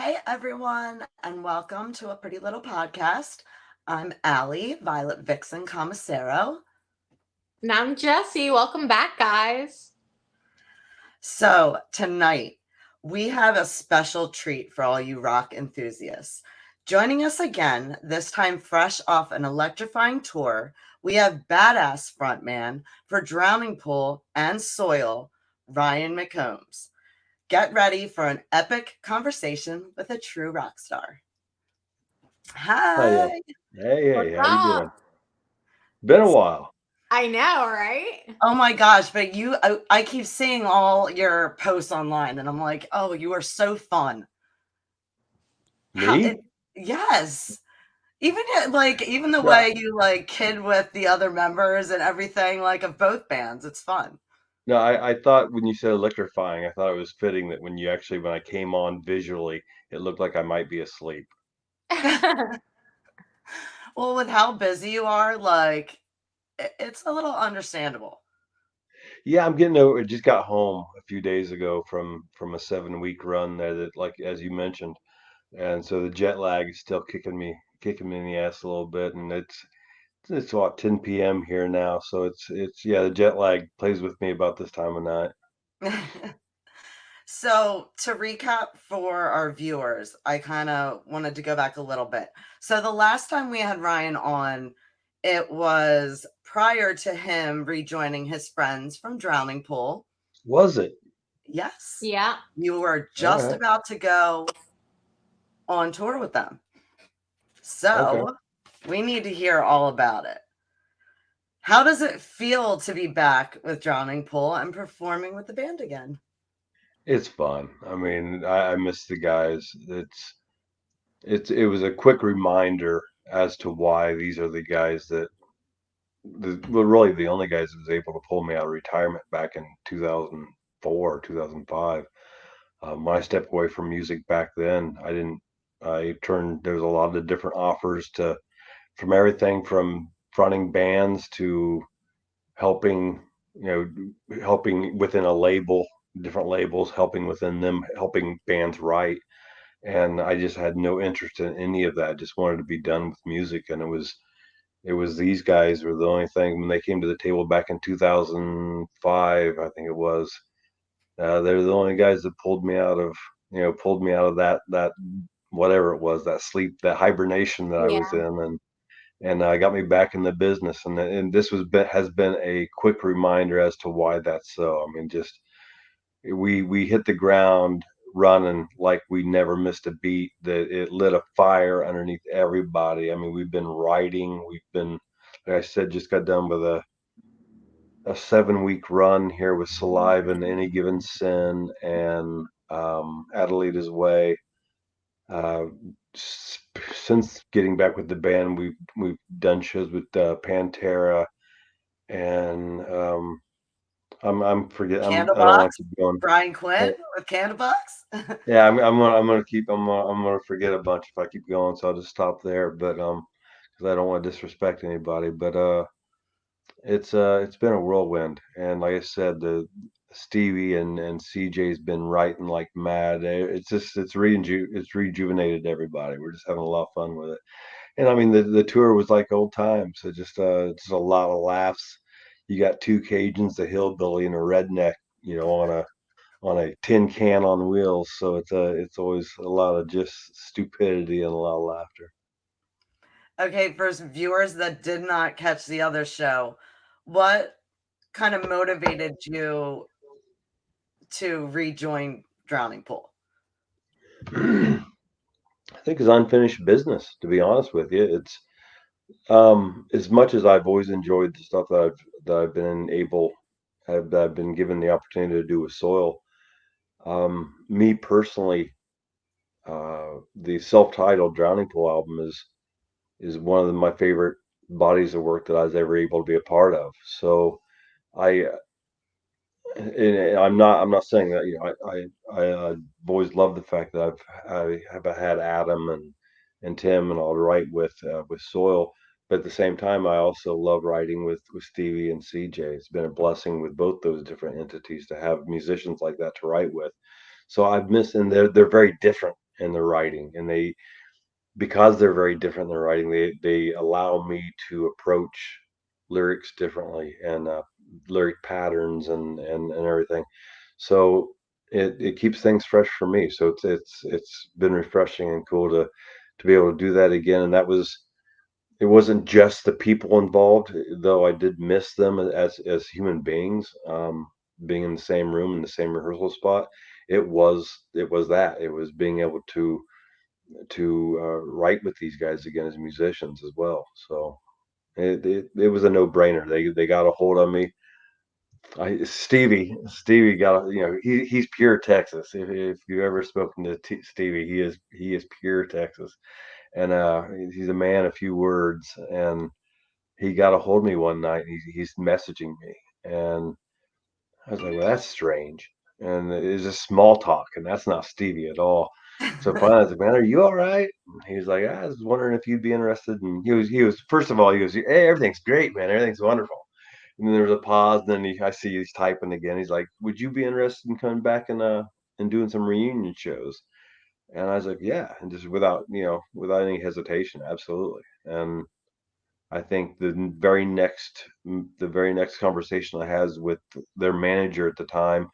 Hey everyone, and welcome to a pretty little podcast. I'm Allie, Violet Vixen Commissaro. And I'm Jesse. Welcome back, guys. So, tonight we have a special treat for all you rock enthusiasts. Joining us again, this time fresh off an electrifying tour, we have badass frontman for Drowning Pool and Soil, Ryan McCombs. Get ready for an epic conversation with a true rock star. Oh yeah. Hi. Hey, What's how you up? doing? Been a while. I know, right? Oh my gosh, but I keep seeing all your posts online and I'm like, oh, you are so fun. How it, Me? yes. Even the No, way you like kid with the other members and everything, like of both bands, it's fun. no. I thought when you said electrifying, I thought it was fitting that when I came on visually, it looked like I might be asleep. Well, with how busy you are, like it's a little understandable. Yeah, I'm getting over. I just got home a few days ago from a 7 week run there that, like as you mentioned, and so the jet lag is still kicking me in the ass a little bit, and it's what 10 p.m. here now, so it's yeah, the jet lag plays with me about this time of night. So, to recap for our viewers, I kind of wanted to go back a little bit. So, the last time we had Ryan on, it was prior to him rejoining his friends from Drowning Pool. Was it? Yes, Yeah. you were All just right. about to go on tour with them. Okay. So, we need to hear all about it. How does it feel to be back with Drowning Pool and performing with the band again? It's fun. I mean, I miss the guys. It was a quick reminder as to why these are the guys well, really the only guys that was able to pull me out of retirement back in 2004, 2005. When I stepped away from music back then, there was a lot of different offers from everything from fronting bands to helping, helping within a label, different labels, helping within them, helping bands write. And I just had no interest in any of that. I just wanted to be done with music, and it was these guys were the only thing when they came to the table back in 2005, I think it was. They're the only guys that pulled me out of that whatever it was, that sleep, that hibernation that I was Yeah. in, and got me back in the business. And this has been a quick reminder as to why that's so. I mean, just we hit the ground running like we never missed a beat. That it lit a fire underneath everybody. I mean, we've been writing. We've been, like I said, just got done with a 7 week run here with Saliva and Any Given Sin and Adelita's Way. Uh, since getting back with the band, we've done shows with Pantera and I'm forget I don't Candlebox? want to keep going. Brian Quinn Uh, with Candlebox? Yeah, I'm gonna forget a bunch if I keep going, so I'll just stop there. But because I don't want to disrespect anybody. But it's been a whirlwind, and like I said, the Stevie and CJ's been writing like mad. It's rejuvenated everybody. We're just having a lot of fun with it. And I mean, the tour was like old times. So just a lot of laughs. You got two Cajuns, a hillbilly, and a redneck, on a tin can on wheels. So it's always a lot of just stupidity and a lot of laughter. Okay, for viewers that did not catch the other show, what kind of motivated you to rejoin Drowning Pool? I think it's unfinished business, to be honest with you. It's as much as I've always enjoyed the stuff that I've been that I've been given the opportunity to do with soil. Me personally, the self-titled Drowning Pool album is one of my favorite bodies of work that I was ever able to be a part of. So I and I'm not saying that, I've always loved the fact that I have had Adam and Tim and all to write with Soil, but at the same time I also love writing with Stevie and CJ. It's been a blessing with both those different entities to have musicians like that to write with. So I've missed, and they're very different. in their writing, and because they're very different in their writing, they allow me to approach lyrics differently, and lyric patterns and everything. So it keeps things fresh for me. So it's been refreshing and cool to be able to do that again. And it wasn't just the people involved, though I did miss them as human beings, being in the same room in the same rehearsal spot. It was being able to write with these guys again as musicians as well. So it was a no brainer. They got a hold of me. Stevie got, he's pure Texas. If you've ever spoken to Stevie, he is pure Texas, and he's a man of few words. And he got a hold of me one night. He's messaging me, and I was like, well, that's strange. And it's just small talk, and that's not Stevie at all. So finally, I was like, man, are you all right? And he was like, I was wondering if you'd be interested. And he was, first of all, he goes, hey, everything's great, man. Everything's wonderful. And then there was a pause. And then I see he's typing again. He's like, would you be interested in coming back and doing some reunion shows? And I was like, yeah. And just without any hesitation, absolutely. And I think the very next conversation I had with their manager at the time,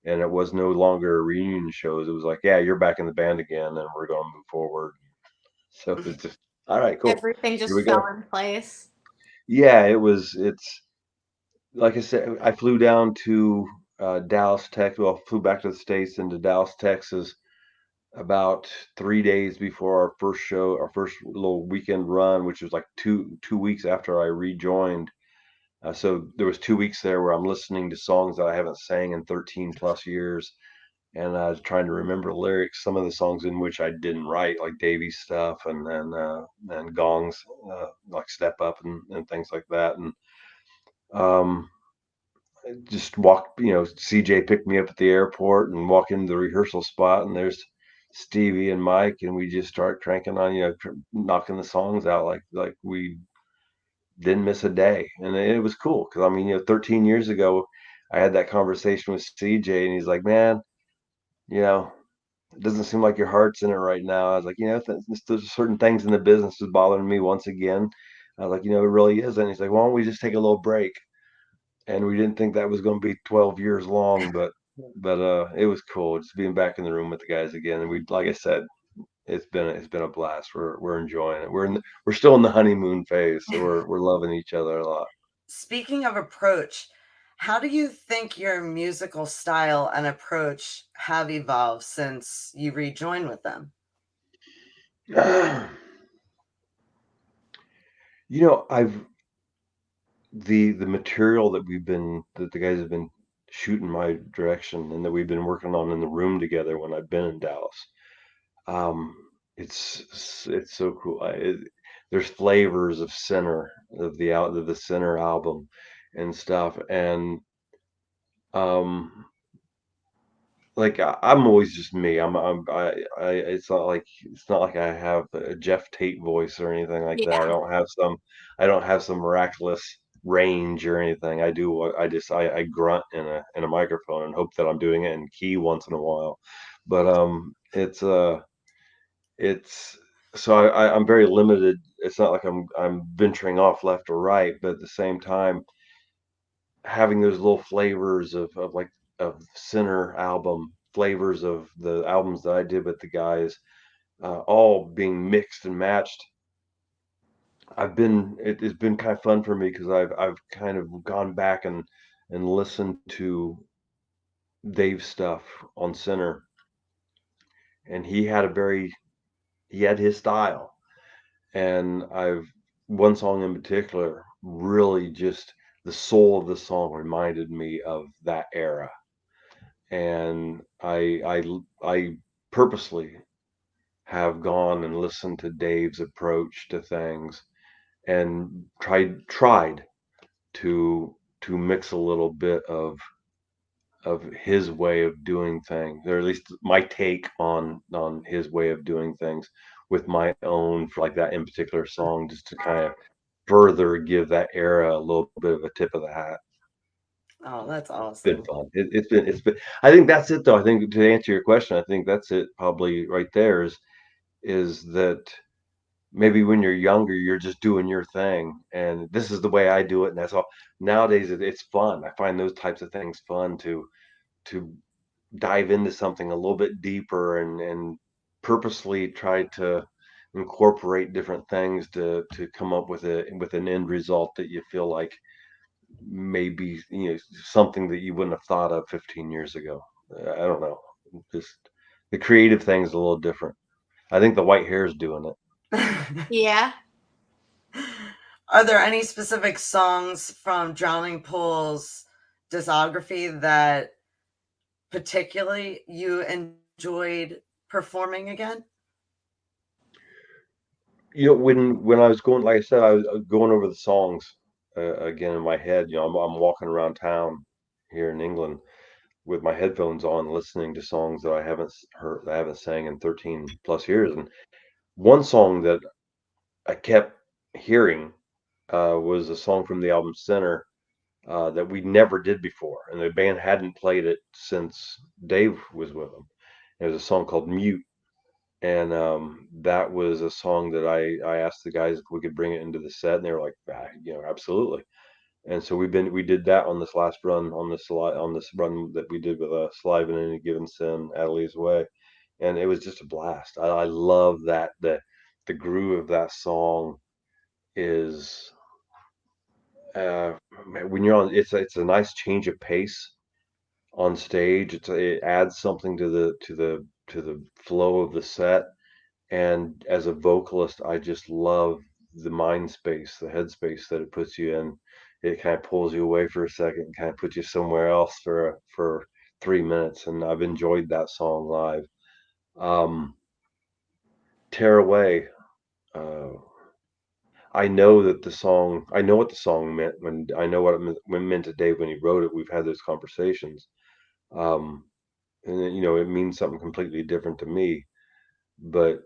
and it was no longer reunion shows. It was like, yeah, you're back in the band again, and we're going to move forward. So it's just, all right, cool. Everything Here we just fell go. in place. Yeah, it's like I said, I flew down to Dallas, Texas. Well, flew back to the States into Dallas, Texas, about 3 days before our first show, our first little weekend run, which was like two weeks after I rejoined. So there was 2 weeks there where I'm listening to songs that I haven't sang in 13 plus years, and I was trying to remember lyrics. Some of the songs in which I didn't write, like Davy's stuff, and Gong's, like Step Up and things like that. And um, just walked. CJ picked me up at the airport and walk into the rehearsal spot, and there's Stevie and Mike, and we just start cranking on, knocking the songs out like we didn't miss a day. And it was cool because, I mean, 13 years ago, I had that conversation with CJ, and he's like, man, you know, it doesn't seem like your heart's in it right now. I was like, there's certain things in the business is bothering me once again. I was like, it really is. And he's like, why don't we just take a little break? And we didn't think that was going to be 12 years long, but it was cool just being back in the room with the guys again. And like I said, it's been a blast. We're enjoying it. We're still in the honeymoon phase, so we're loving each other a lot. Speaking of approach, how do you think your musical style and approach have evolved since you rejoined with them? I've the material that the guys have been shooting my direction, and that we've been working on in the room together when I've been in Dallas. Um, it's so cool. There's flavors of Center, of the Center album and stuff, and um, like I'm always just me. It's not like I have a Jeff Tate voice or anything like that. Yeah. I don't have some miraculous range or anything. I do what I grunt in a microphone and hope that I'm doing it in key once in a while. But it's so I'm very limited. It's not like I'm venturing off left or right, but at the same time, having those little flavors of Center album, flavors of the albums that I did with the guys, all being mixed and matched. It's been kind of fun for me because I've kind of gone back and listened to Dave's stuff on Center, and he had his style. And one song in particular really just, the soul of the song reminded me of that era. And I purposely have gone and listened to Dave's approach to things, and tried to mix a little bit of his way of doing things, or at least my take on his way of doing things, with my own, for like that in particular song, just to kind of further give that era a little bit of a tip of the hat. Oh, that's It's been awesome. fun. It's been. I think that's it, though. I think to answer your question, I think that's it. Probably right there is that maybe when you're younger, you're just doing your thing, and this is the way I do it, and that's all. Nowadays, it's fun. I find those types of things fun to dive into something a little bit deeper and purposely try to incorporate different things to come up with an end result that you feel like maybe something that you wouldn't have thought of 15 years ago. I don't know. Just the creative thing is a little different. I think the white hair is doing it. Yeah. Are there any specific songs from Drowning Pool's discography that particularly you enjoyed performing again? When I was going, like I said, I was going over the songs again in my head. I'm walking around town here in England with my headphones on, listening to songs that I haven't heard, I haven't sang in 13 plus years. And one song that I kept hearing was a song from the album Center that we never did before, and the band hadn't played it since Dave was with them. It was a song called Mute, and that was a song that I asked the guys if we could bring it into the set, and they were like, absolutely. And so we did that on this last run on this run that we did with Salive in Any Given Sin, Adelaide's Way, and it was just a blast. I love that the groove of that song is when you're on, it's a nice change of pace on stage. It adds something to the flow of the set. And as a vocalist, I just love the mind space, the headspace that it puts you in. It kind of pulls you away for a second, kind of puts you somewhere else for 3 minutes, and I've enjoyed that song live. Um, Tear Away. Uh, I know that the song. I know what the song meant when I know what it meant to Dave when he wrote it. We've had those conversations, um, and it means something completely different to me. But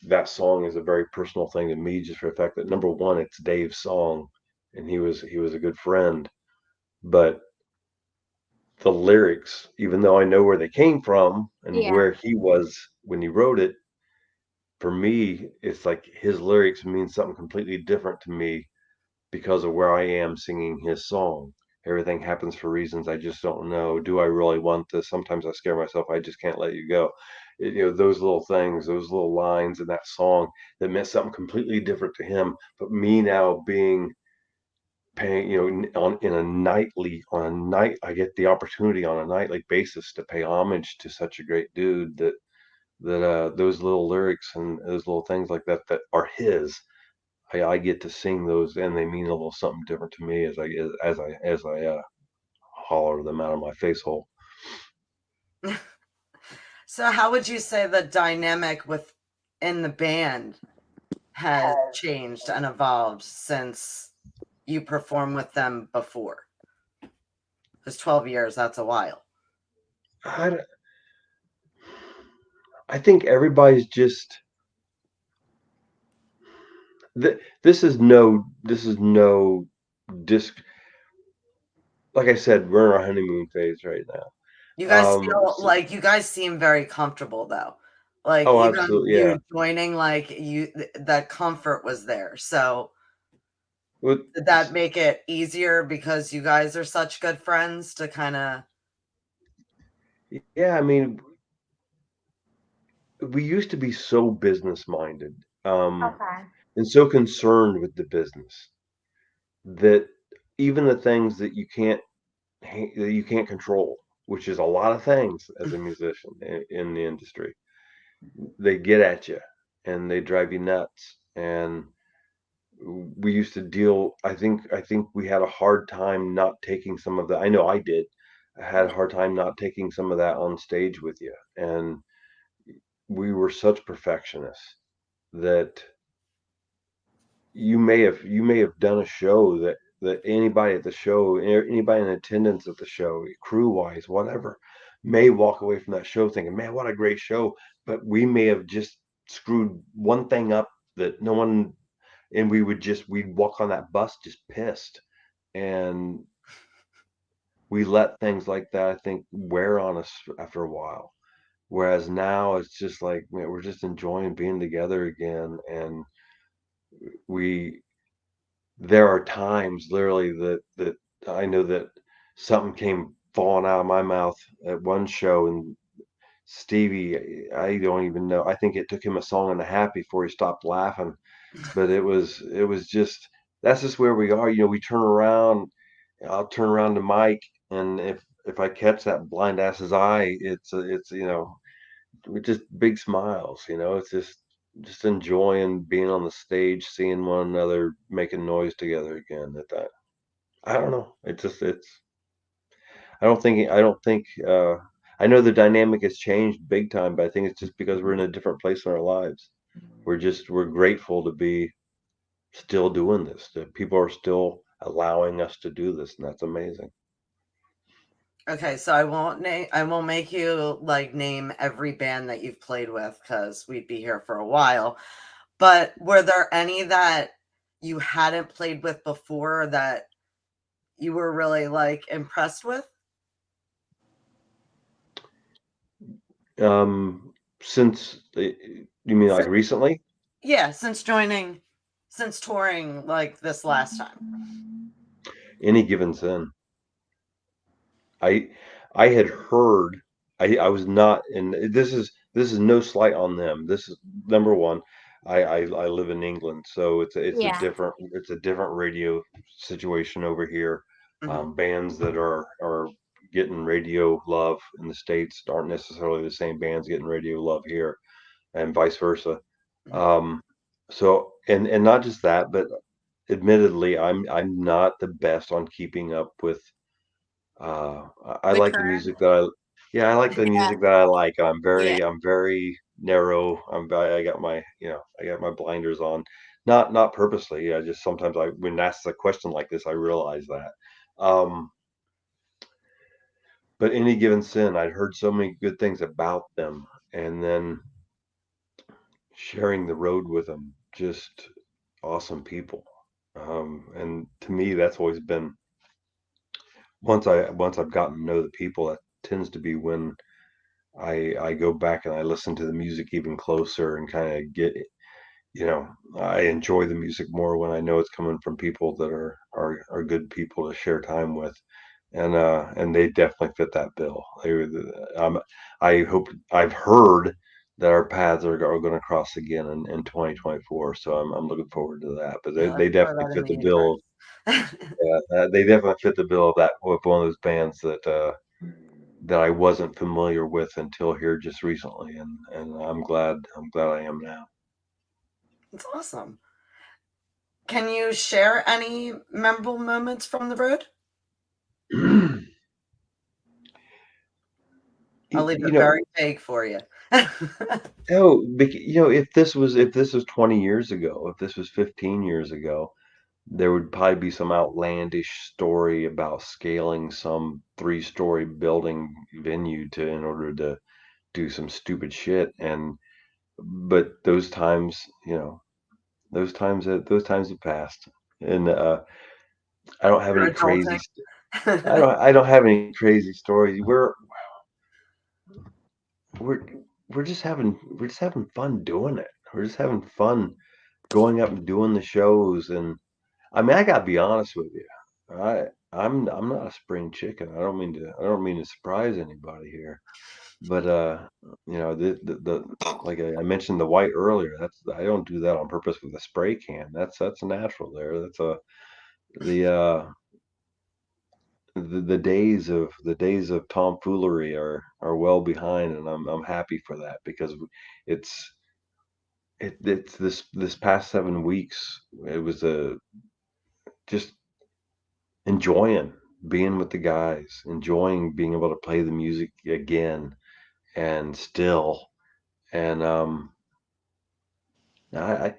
that song is a very personal thing to me, just for the fact that number one, it's Dave's song, and he was a good friend. But the lyrics, even though I know where they came from and Yeah. where he was when he wrote it, for me, it's like his lyrics mean something completely different to me because of where I am singing his song. Everything happens for reasons I just don't know. Do I really want this? Sometimes I scare myself. I just can't let you go. Those little things, those little lines in that song that meant something completely different to him. But me now being paying, on in a nightly on a night, I get the opportunity on a nightly basis to pay homage to such a great dude that those little lyrics and those little things like that are his. I get to sing those, and they mean a little something different to me as I holler them out of my face hole. So, how would you say the dynamic within the band has changed and evolved since you performed with them before? Because 12 years, that's a while. I, I think everybody's just this is no disc. Like I said, we're in our honeymoon phase right now. You guys feel So, like you guys seem very comfortable though. Like oh, even absolutely, yeah. you joining, like that comfort was there. So With, did that make it easier because you guys are such good friends to kind of? yeah, I mean, we used to be so business minded, Okay. and so concerned with the business that even the things that you can't control, which is a lot of things as a musician in the industry. They get at you and they drive you nuts. And we used to deal. I think we had a hard time not taking some of that. I know I did. I had a hard time not taking some of that on stage with you. And we were such perfectionists that you may have done a show that anybody at the show, anybody in attendance at the show, crew wise, whatever, may walk away from that show thinking, man, what a great show. But we may have just screwed one thing up that no one, and we'd walk on that bus just pissed. and we let things like that, I think, wear on us after a while. Whereas now it's just like, man, we're just enjoying being together again, and we there are times literally that I know that something came falling out of my mouth at one show, and Stevie, I don't even know. I think it took him a song and a half before he stopped laughing. But it was just that's just where we are. We turn around. I'll turn around to Mike, and if I catch that blind ass's eye, it's with just big smiles. It's just enjoying being on the stage, seeing one another, making noise together again. At that, I don't know. It's. I don't think. I know the dynamic has changed big time, but I think it's just because we're in a different place in our lives. We're grateful to be still doing this. That people are still allowing us to do this, and that's amazing. Okay, so I won't make you like name every band that you've played with because we'd be here for a while. But were there any that you hadn't played with before that you were really like impressed with? Since you mean like Since, recently? yeah, since touring like this last time. Any given sin. I I had heard. I was not, and this is no slight on them. This is number one. I live in England, so Yeah. it's a different radio situation over here. Hmm. Bands that are getting radio love in the States aren't necessarily the same bands getting radio love here, and vice versa. Hmm. Um, and not just that, but admittedly, I'm not the best on keeping up with I The like the current. music that yeah, I like the Yeah. music that I like. I'm Yeah. very narrow. I got my blinders on, not purposely. I just sometimes when asked a question like this, I realize that. Um, but any given sin, I'd heard so many good things about them, and then sharing the road with them, just awesome people. And to me, that's always been once I've gotten to know the people, that tends to be when I go back and I listen to the music even closer and kind of I enjoy the music more when I know it's coming from people that are good people to share time with, and they definitely fit that bill. I hope I've heard that our paths are going to cross again in 2024, so I'm looking forward to that. But Yeah, they let's throw definitely that in fit the the bill. universe. They definitely fit the bill of that with one of those bands that I wasn't familiar with until here just recently, and I'm glad I am now. It's awesome. Can you share any memorable moments from the road? I'll leave You it very know, vague for you. if this was 20 years ago, if this was 15 years ago, there would probably be some outlandish story about scaling some three-story building venue to in order to do some stupid shit. But those times have passed, and I don't have You're any crazy. adulting. I don't have any crazy stories. We're we're just having fun doing it. We're just having fun going up and doing the shows. And I mean, I gotta be honest with you. I'm not a spring chicken. I don't mean to surprise anybody here. But the like I mentioned the white earlier. I don't do that on purpose with a spray can. That's natural there. That's a the the days of tomfoolery are well behind, and I'm happy for that because it's it's this past 7 weeks. It was a just enjoying being with the guys, enjoying being able to play the music again and still. And I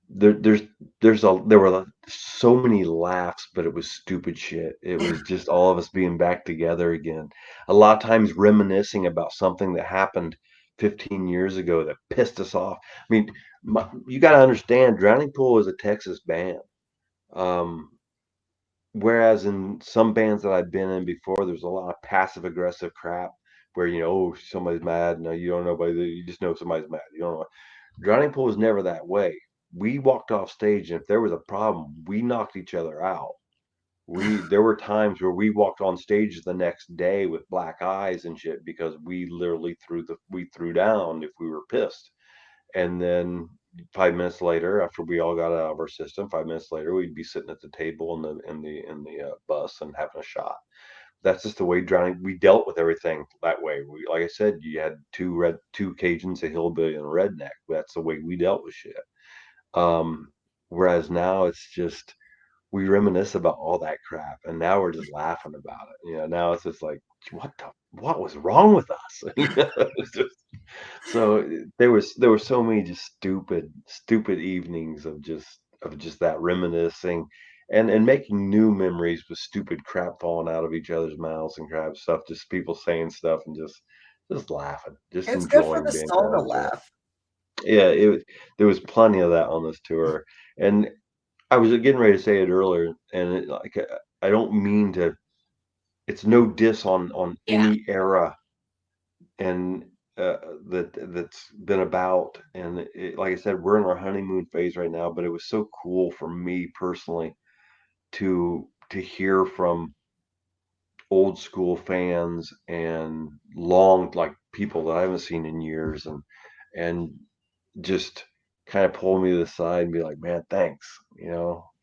there there were so many laughs, but it was stupid shit. It was just all of us being back together again. A lot of times reminiscing about something that happened 15 years ago that pissed us off. I mean, you got to understand, Drowning Pool is a Texas band. Um, whereas in some bands that I've been in before, there's a lot of passive aggressive crap where oh, somebody's mad. No, you don't know, but you just know somebody's mad. You don't know. Drowning Pool was never that way. We walked off stage, and if there was a problem, we knocked each other out. There were times where we walked on stage the next day with black eyes and shit because we literally threw down if we were pissed. And then 5 minutes later, after we all got out of our system, 5 minutes later, we'd be sitting at the table in the bus and having a shot. That's just the way drowning. We dealt with everything that way. Like I said, you had two Cajuns, a hillbilly, and a redneck. That's the way we dealt with shit. Um, Whereas now it's just we reminisce about all that crap, and now we're just laughing about it. Now it's just like, what was wrong with us? It's just, so there were so many just stupid evenings of just that reminiscing and making new memories with stupid crap falling out of each other's mouths and crap stuff, just people saying stuff and just laughing, just It's good for enjoying the being soul to guys. laugh. Yeah, there was plenty of that on this tour, and I was getting ready to say it earlier, and I don't mean to. It's no diss on Yeah. any era and that's been about. And like I said, we're in our honeymoon phase right now, but it was so cool for me personally to hear from old school fans and like people that I haven't seen in years, and just kind of pull me to the side and be like, man, thanks,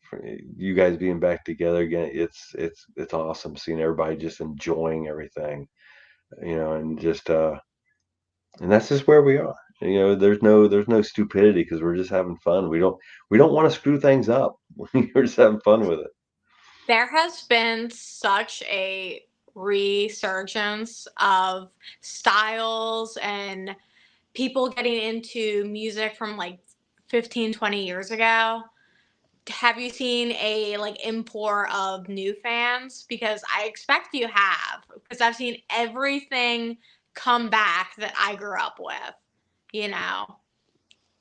for you guys being back together again. It's awesome seeing everybody just enjoying everything, and just and that's just where we are. There's no stupidity because we're just having fun. We don't want to screw things up. We're just having fun with it. There has been such a resurgence of styles and people getting into music from like 15, 20 years ago. Have you seen a like import of new fans? Because I expect you have, because I've seen everything come back that I grew up with. You know,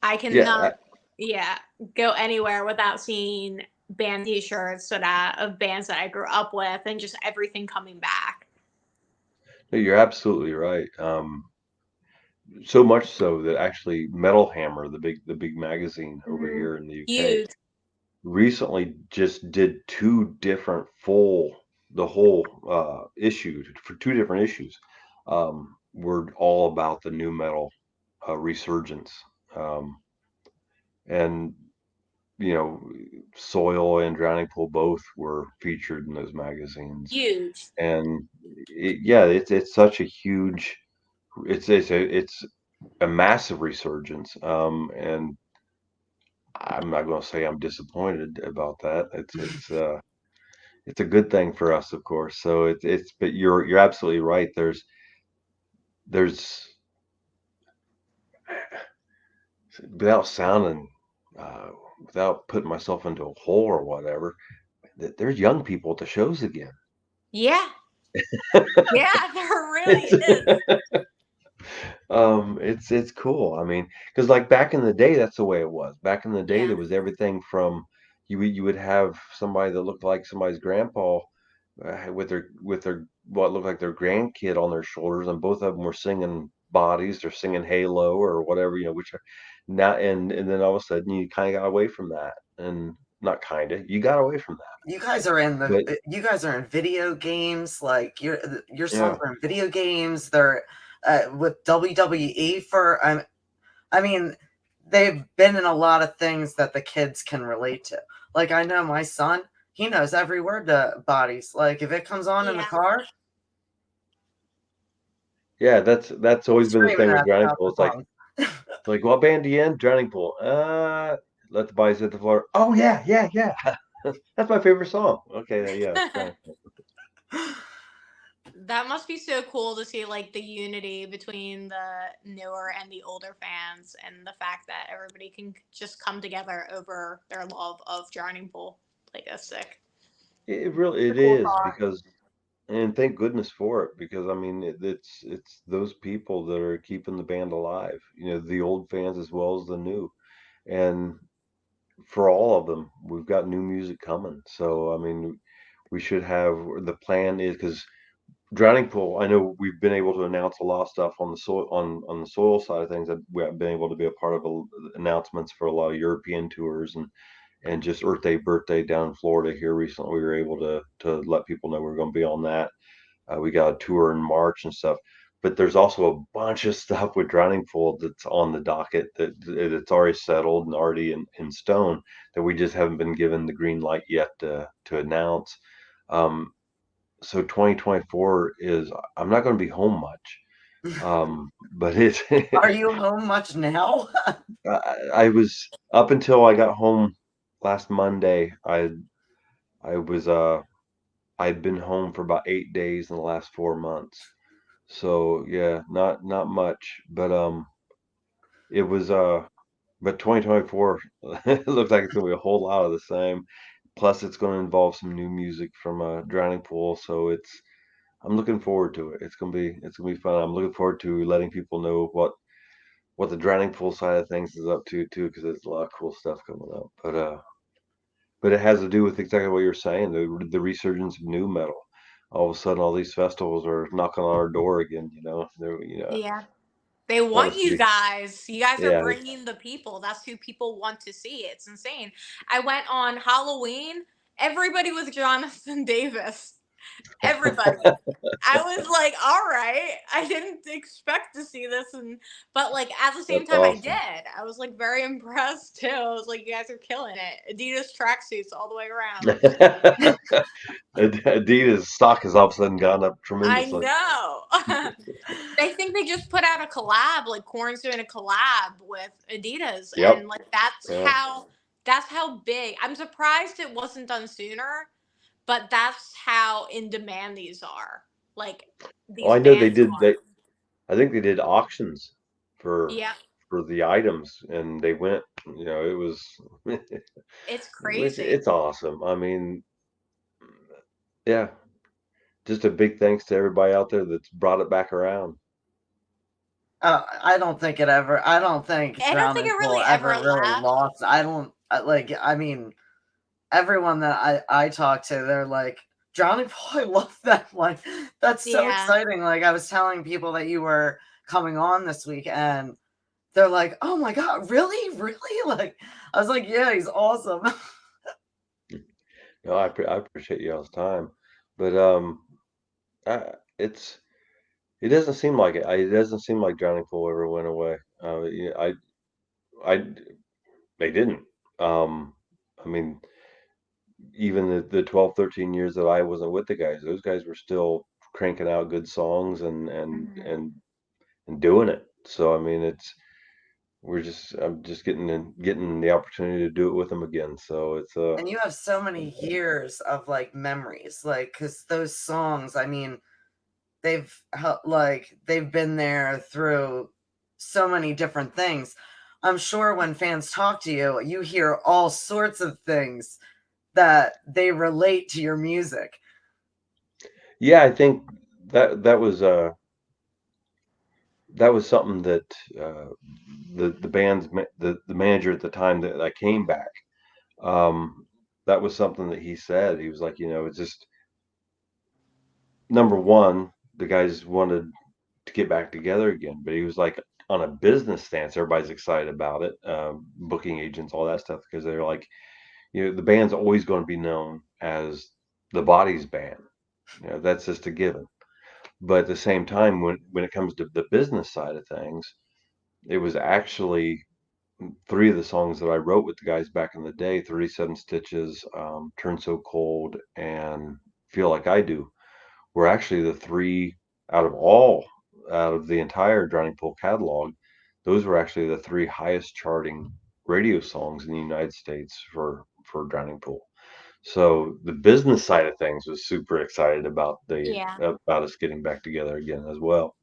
I Yeah, cannot, yeah, go anywhere without seeing band T-shirts of bands that I grew up with, and just everything coming back. no, you're absolutely right. So much so that actually Metal Hammer, the big magazine over Mhm. here in the UK, Huge. recently just did two different the whole issue for two different issues. Were all about the new metal resurgence. And you know, Soil and Drowning Pool both were featured in those magazines. Huge. And yeah, it's such a huge, it's a massive resurgence. And I'm not going to say I'm disappointed about that. It's a good thing for us, of course. So but you're absolutely right. There's without sounding, uh, without putting myself into a hole or whatever, there's young people at the shows again. Yeah. Yeah, there really It's is. it's cool. I mean, because like back in the day, that's the way it was. Back in the day, Yeah. there was everything from you would have somebody that looked like somebody's grandpa with their what looked like their grandkid on their shoulders, and both of them were singing bodies or singing Halo or whatever, which are now and then all of a sudden you kind of got away from that, and not kind of, you got away from that. But You guys are in video games. Like your songs yeah, are in video games. They're with WWE I mean, they've been in a lot of things that the kids can relate to. Like I know my son, he knows every word to Bodies. Like if it comes on in the Yeah. car, yeah, that's always he's been the screaming thing with at Drowning out Pool. the It's phone. like, what band do you in? Drowning Pool. Let the bodies hit the floor. Oh yeah, yeah, yeah. That's my favorite song. Okay, yeah, it's Drowning Pool. That must be so cool to see like the unity between the newer and the older fans, and the fact that everybody can just come together over their love of Drowning Pool. Like, that's sick. It really It's a it cool is thought. because, and thank goodness for it, because I mean it's those people that are keeping the band alive. The old fans as well as the new, and for all of them, we've got new music coming. So I mean, we should have the plan is because Drowning Pool. I know we've been able to announce a lot of stuff on the soil on the soil side of things. We have been able to be a part of announcements for a lot of European tours and just Earth Day birthday down in Florida here recently. We were able to let people know we're going to be on that. We got a tour in March and stuff. But there's also a bunch of stuff with Drowning Pool that's on the docket that it's already settled and already in stone that we just haven't been given the green light yet to announce. Um, so 2024 is I'm not going to be home much, but it's Are you home much now? I was up until I got home last Monday. I was I'd been home for about 8 days in the last 4 months. So yeah, not much, but it was but 2024 it looks like it's gonna be a whole lot of the same. Plus, it's going to involve some new music from Drowning Pool, so I'm looking forward to it. It's gonna be fun. I'm looking forward to letting people know what the Drowning Pool side of things is up to too, because there's a lot of cool stuff coming up. But it has to do with exactly what you're saying, the resurgence of new metal. All of a sudden, all these festivals are knocking on our door again. Yeah. They Want want to you see. guys. You guys are Yeah, bringing the people. That's who people want to see. It's insane. I went on Halloween. Everybody was Jonathan Davis. Everybody. I was like, all right. I didn't expect to see this, but like at the same that's time I awesome. did. I was like very impressed too. I was like, you guys are killing it. Adidas tracksuits all the way around. Adidas stock has all of a sudden gone up I tremendously. know. They think they just put out a collab, like Korn's doing a collab with Adidas, Yep. and like that's Yeah. how big. I'm surprised it wasn't done sooner, but that's how in demand these are. Like Well, these I know they bands did. are. I think they did auctions for Yeah, for the items, and they went. It was, it's which crazy. it's awesome. I mean, yeah, just a big thanks to everybody out there that's brought it back around. I don't think it ever. I don't think I don't think Drowning it Pool really ever ever really left. lost. I don't like. I mean, everyone that I talk to, they're like, Drowning Pool. I love that one. That's so Yeah. exciting. Like I was telling people that you were coming on this week, and they're like, "Oh my god, really, really?" Like I was like, "Yeah, he's awesome." No, I appreciate y'all's time, but I, it's it doesn't seem like it. It doesn't seem like Drowning Pool ever went away. Yeah, I they didn't. Um, I mean, even the 12, 13 years that I wasn't with the guys, those guys were still cranking out good songs Mhm. and doing it. So I mean, I'm just getting the opportunity to do it with them again. So it's And you have so many years of like memories, like because those songs, I mean, they've been there through so many different things. I'm sure when fans talk to you, you hear all sorts of things that they relate to your music. yeah, I think that was something that uh, the manager at the time that I came back. That was something that he said. He was like, it's just number one, the guys wanted to get back together again. But he was like, on a business stance, everybody's excited about it. Booking agents, all that stuff, because they're like, the band's always going to be known as the Bodies band. That's just a given. But at the same time, when it comes to the business side of things, it was actually three of the songs that I wrote with the guys back in the day: 37 Stitches, Turn So Cold, and Feel Like I Do were actually the three out of all out of the entire Drowning Pool catalog. Those were actually the three highest charting radio songs in the United States for Drowning Pool. So the business side of things was super excited Yeah. about us getting back together again as well.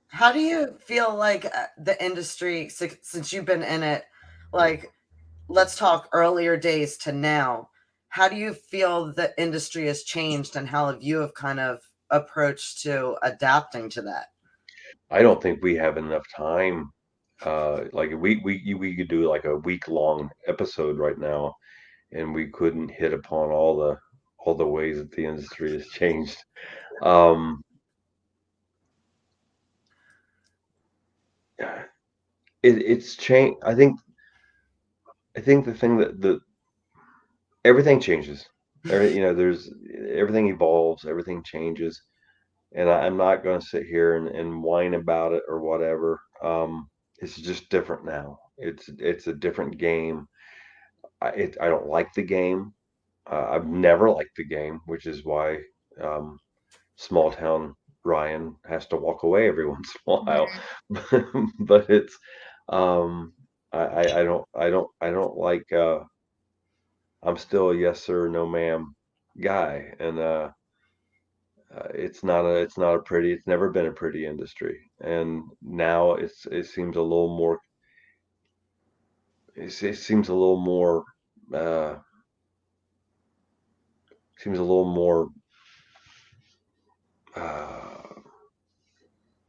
How do you feel like the industry, since you've been in it, like, let's talk earlier days to now. How do you feel the industry has changed and how have you have kind of approached to adapting to that? I don't think we have enough time. Like we could do like a week long episode right now, and we couldn't hit upon all the ways that the industry has changed. Um, it's changed. I think the thing that everything changes. There's everything evolves, everything changes, and I'm not going to sit here and whine about it or whatever. It's just different now. It's a different game. I don't like the game. I've never liked the game, which is why um, small town Ryan has to walk away every once in a while. Mhm. But it's I don't like I'm still a yes sir no ma'am guy, and it's never been a pretty industry, and now it seems a little more it seems a little more uh seems a little more uh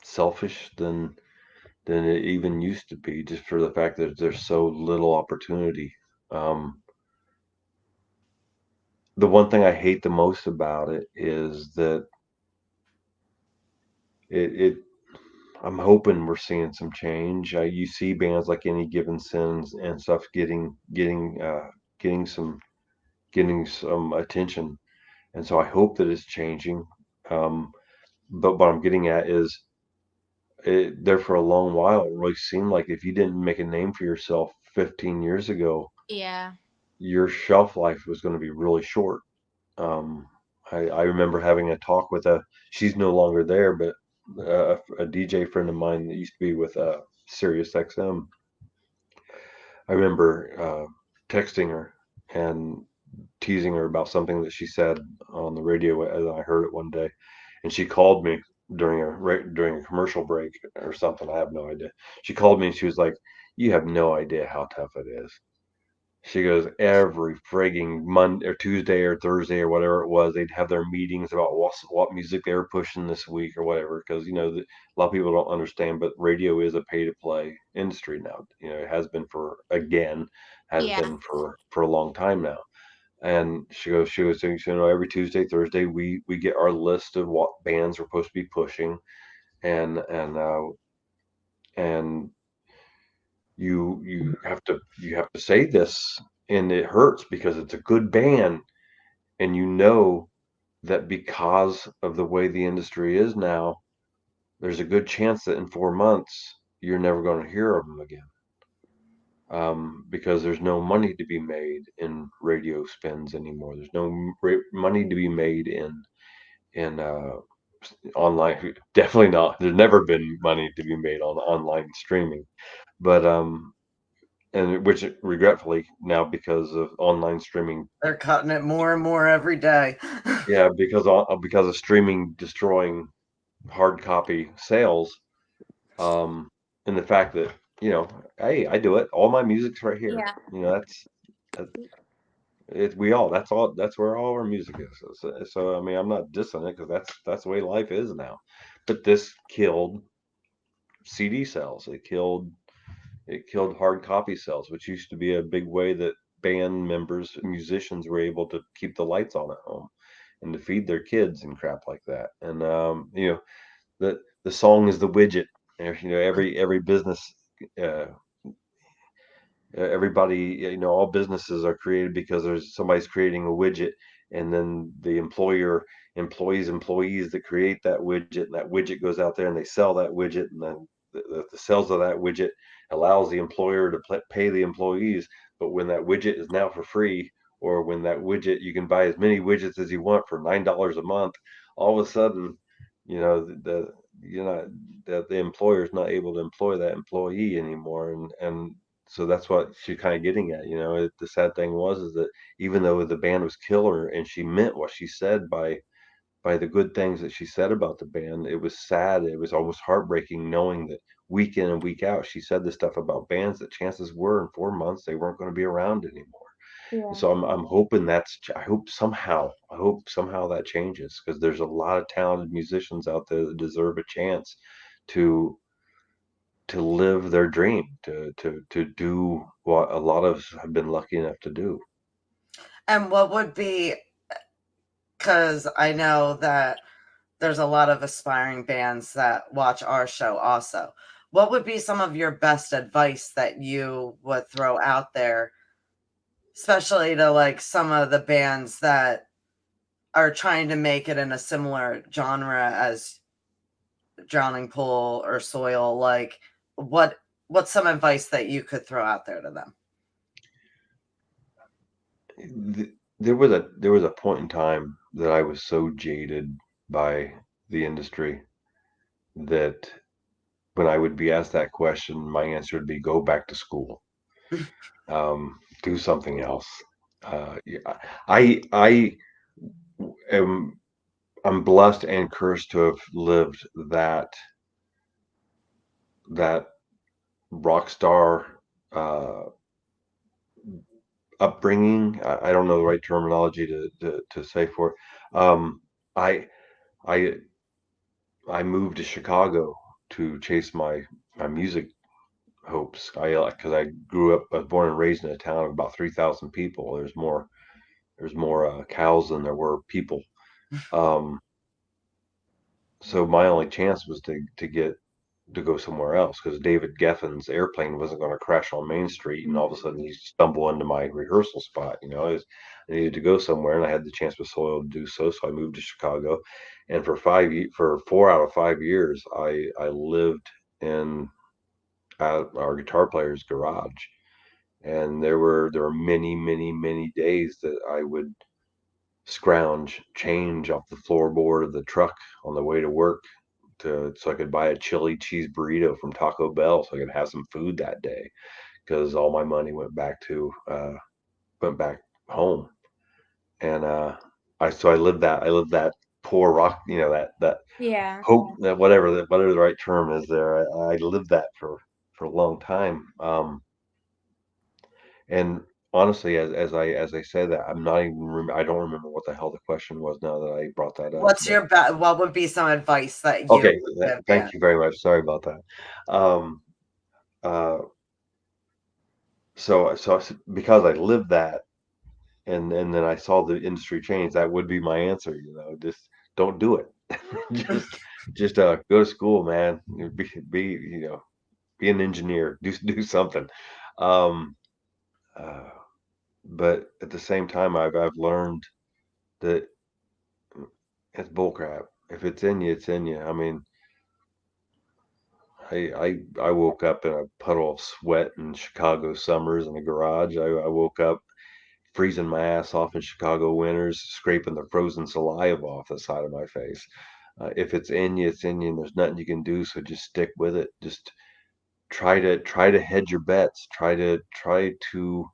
selfish than it even used to be, just for the fact that there's so little opportunity. Um, the one thing I hate the most about it is that it I'm hoping we're seeing some change. You see bands like Any Given Sins and stuff getting some attention, and so I hope that it's changing. Um, but what I'm getting at is there for a long while. It really seemed like if you didn't make a name for yourself 15 years ago, Yeah. your shelf life was going to be really short. I remember having a talk with she's no longer there, but a DJ friend of mine that used to be with Sirius XM. I remember texting her and teasing her about something that she said on the radio, and I heard it one day, and she called me during a commercial break or something. I have no idea. She called me and she was like, "You have no idea how tough it is." She goes, every frigging Monday or Tuesday or Thursday or whatever it was, they'd have their meetings about what music they were pushing this week or whatever. Because a lot of people don't understand, but radio is a pay to play industry now. It has been has Yeah. been for a long time now. And she was saying, every Tuesday, Thursday, we get our list of what bands we're supposed to be pushing, and and you have to say this, and it hurts because it's a good band, and that because of the way the industry is now, there's a good chance that in 4 months you're never going to hear of them again, because there's no money to be made in radio spins anymore. There's no money to be made in online. Definitely not. There's never been money to be made on online streaming, but and which regretfully now, because of online streaming, They're cutting it more and more every day. yeah, because of streaming destroying hard copy sales, um and the fact that, hey, I do it, all my music's right here, Yeah. that, that's where all our music is. So I mean, I'm not dissing it, because that's the way life is now, but this killed CD sales. It killed hard copy sales, which used to be a big way that band members, musicians, were able to keep the lights on at home and to feed their kids and crap like that. And the song is the widget. Every business, uh, everybody, all businesses are created because somebody's creating a widget, and then the employer employs employees that create that widget, and that widget goes out there and they sell that widget, and then the sales of that widget allows the employer to pay the employees. But when that widget is now for free, or when that widget, you can buy as many widgets as you want for $9 a month, all of a sudden, you know the you know the employer is not able to employ that employee anymore, and so that's what she's kind of getting at. The sad thing is that even though the band was killer and she meant what she said by the good things that she said about the band, it was sad. It was almost heartbreaking knowing that week in and week out she said this stuff about bands that chances were in 4 months they weren't going to be around anymore. And Yeah. so I'm hoping I hope somehow that changes, because there's a lot of talented musicians out there that deserve a chance to live their dream, to do what a lot of us have been lucky enough to do. And what would be because I know that there's a lot of aspiring bands that watch our show also. What would be some of your best advice that you would throw out there, especially to like some of the bands that are trying to make it in a similar genre as Drowning Pool or Soil? Like, what's some advice that you could throw out there to them? There was a point in time that I was so jaded by the industry that when I would be asked that question, my answer would be go back to school, do something else. Yeah, I am I'm blessed and cursed to have lived that rock star uh, upbringing. I don't know the right terminology to say for it. I I I moved to Chicago to chase my music hopes. Because I grew up, I was born and raised in a town of about 3,000 people. There's more cows than there were people. Um, so my only chance was to go somewhere else because David Geffen's airplane wasn't going to crash on Main Street, and all of a sudden you stumble into my rehearsal spot. I needed to go somewhere, and I had the chance with Soil to do so. So I moved to Chicago, and for 4 out of 5 years, I lived in our guitar player's garage, and there were many days that I would scrounge change off the floorboard of the truck on the way to work so I could buy a chili cheese burrito from Taco Bell so I could have some food that day because all my money went back home. And I lived that poor rock, that Yeah. hope, that whatever the right term is there. I lived that for a long time. And honestly, as I say that, I don't remember what the hell the question was now that I brought that up. But What would be some advice that you okay, would give thank bands? you very much. Sorry about that. Um, uh, because I lived that, and then I saw the industry change, that would be my answer. Just don't do it. just just go to school, man. Be an engineer. Do something. Um, uh, but at the same time, I've learned that it's bullcrap. If it's in you, it's in you. I mean, I woke up in a puddle of sweat in Chicago summers in the garage. I woke up freezing my ass off in Chicago winters, scraping the frozen saliva off the side of my face. If it's in you, it's in you, and there's nothing you can do. So just stick with it. Just try to hedge your bets. Try to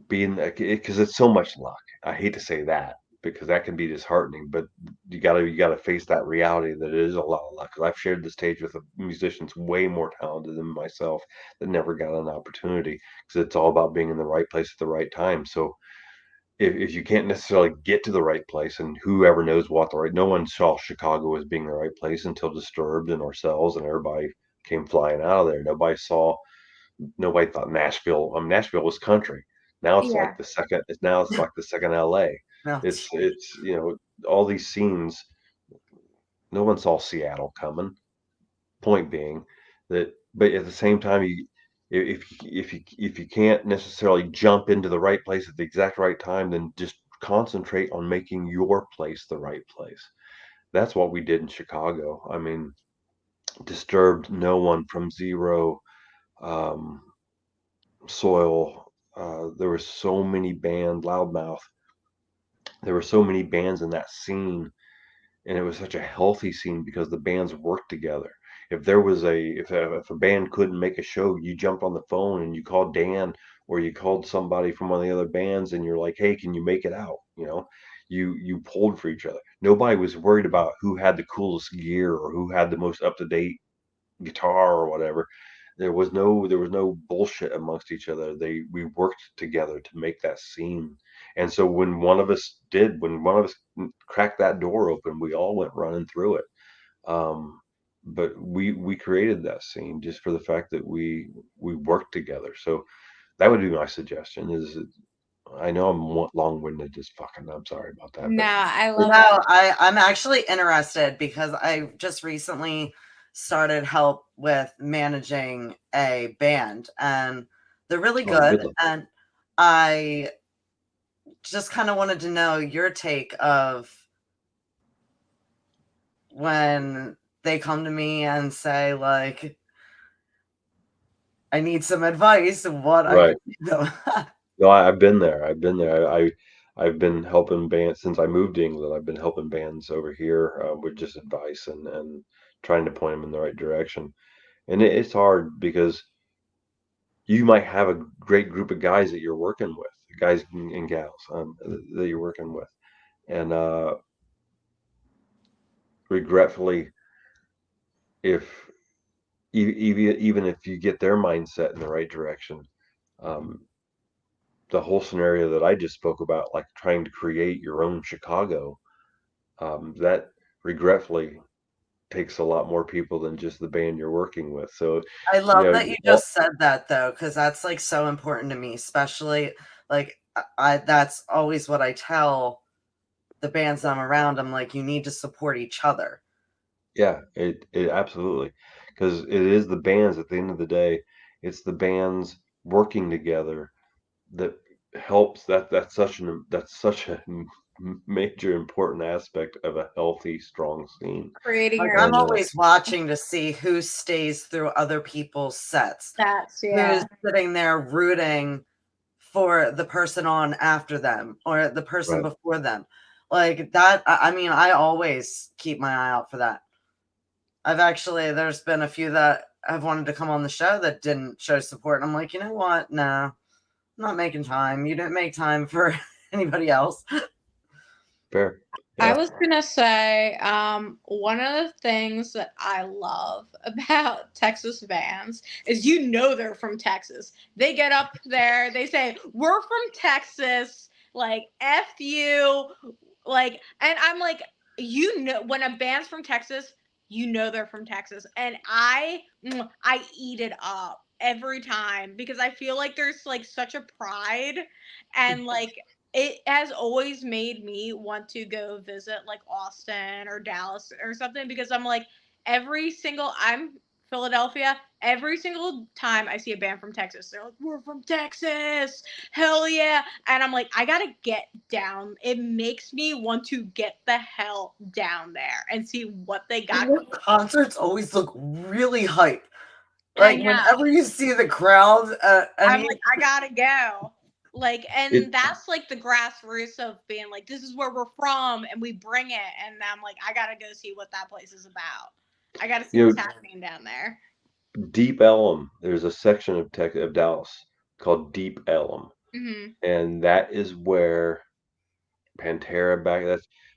be in that because it's so much luck. I hate to say that because that can be disheartening, but you gotta face that reality that it is a lot of luck. 'Cause I've shared the stage with musicians way more talented than myself that never got an opportunity because it's all about being in the right place at the right time. So if you can't necessarily get to the right place, and whoever knows what no one saw Chicago as being the right place until Disturbed and ourselves and everybody came flying out of there. Nobody thought Nashville. Nashville was country. Yeah. Now it's like the second LA. No, It's all these scenes. No one saw Seattle coming. Point being that, but at the same time, if you can't necessarily jump into the right place at the exact right time, then just concentrate on making your place the right place. That's what we did in Chicago. I mean, Disturbed no one from zero. Um, Soil. There were so many bands, Loudmouth. There were so many bands in that scene, and it was such a healthy scene because the bands worked together. If a band couldn't make a show, you jumped on the phone and you called Dan or you called somebody from one of the other bands, and you're like, "Hey, can you make it out?" You pulled for each other. Nobody was worried about who had the coolest gear or who had the most up to date guitar or whatever. There was no bullshit amongst each other. We worked together to make that scene. And so when one of us cracked that door open, we all went running through it. Um, but we created that scene just for the fact that we worked together. So that would be my suggestion: is I know I'm long-winded as fucking. I'm sorry about that, No, but I love No, it. I'm actually interested because I just recently started help with managing a band, and they're really good. good. And I just kind of wanted to know your take of when they come to me and say, like, I need some advice of what I Right. can do them. No, I've been there. I've been there. I've been helping bands since I moved to England. I've been helping bands over here with just advice and trying to point them in the right direction. And it's hard because you might have a great group of guys that you're working with, guys and gals that you're working with, and regretfully, if even if you get their mindset in the right direction, um, the whole scenario that I just spoke about, like trying to create your own Chicago, that regretfully takes a lot more people than just the band you're working with. So, I you love know, that you just said that though, because that's like so important to me, especially like I that's always what I tell the bands I'm around. I'm like, you need to support each other. yeah, it absolutely, because it is the bands at the end of the day. It's the bands working together that helps. That's such a major important aspect of a healthy, strong scene. Creating Like your I'm And always watching to see who stays through other people's sets, stats, who's yeah. sitting there rooting for the person on after them or the person right, before them. Like that, I mean, I always keep my eye out for that. There's been a few that have wanted to come on the show that didn't show support. And I'm like, you know what? No, I'm not making time. You didn't make time for anybody else. fair, I yeah, was gonna say, one of the things that I love about Texas bands is they're from Texas. They get up there, they say, "We're from Texas," like F you, like, and I'm like, when a band's from Texas, they're from Texas, and I eat it up every time because I feel like there's like such a pride and like it has always made me want to go visit like Austin or Dallas or something because I'm Philadelphia. Every single time I see a band from Texas, they're like, "We're from Texas, hell yeah!" And I'm like, I gotta get down. It makes me want to get the hell down there and see what they got Their going. concerts always look really hype. I Like know. whenever you see the crowd, I'm like, I gotta go. Like, it and that's like the grassroots of being like, this is where we're from, and we bring it. And I'm like, I gotta go see what that place is about. I gotta see you what's know happening down there. Deep Elum. There's a section of Dallas called Deep Elum, Hmm. and that is where Pantera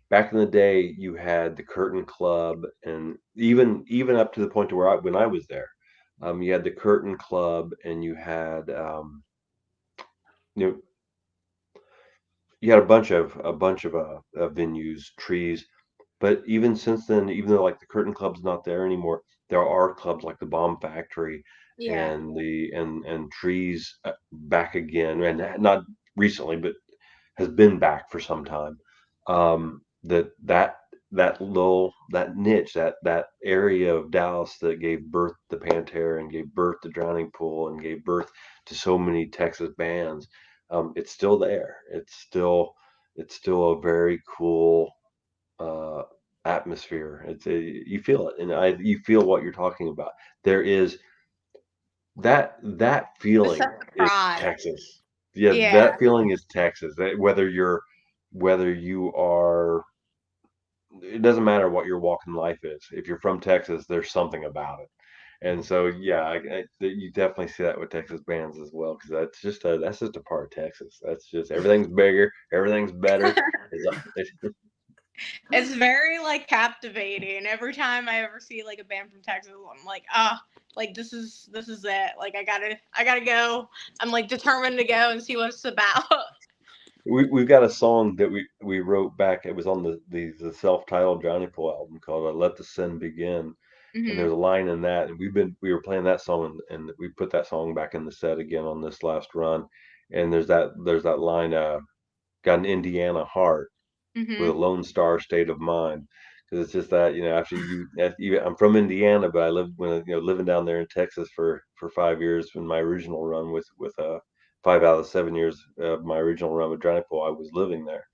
back in the day. You had the Curtain Club, and even up to the point to where when I was there, you had the Curtain Club, and you know you had a bunch of venues, trees. But even since then, even though like the Curtain Club's not there anymore, there are clubs like the Bomb Factory Yeah. and the and Trees back again, and not recently, but has been back for some time. That niche, that area of Dallas that gave birth to Pantera and gave birth to Drowning Pool and gave birth to so many Texas bands, it's still there. It's still a very cool uh, atmosphere. You feel it, and you feel what you're talking about. There is that The feeling sense of is pride. Texas. Yeah, Yeah. that feeling is Texas. Whether you are, it doesn't matter what your walk in life is. If you're from Texas, there's something about it. And so, yeah, you definitely see that with Texas bands as well, because that's just a part of Texas. That's just everything's bigger, everything's better. It's It's very like captivating. Every time I ever see like a band from Texas, I'm like, like this is it. Like I gotta go. I'm like determined to go and see what it's about. we've got a song that we wrote back. It was on the self-titled Johnny Pool album called "Let the Sin Begin," and Hmm. there's a line in that, and we were playing that song, and we put that song back in the set again on this last run, and there's that line, got an Indiana heart with a Mm-hmm. Lone Star state of mind. Because it's just that, I'm from Indiana, but I lived living down there in Texas for 5 years in my original run with 5 out of the 7 years of my original run with Drowning Pool, I was living there.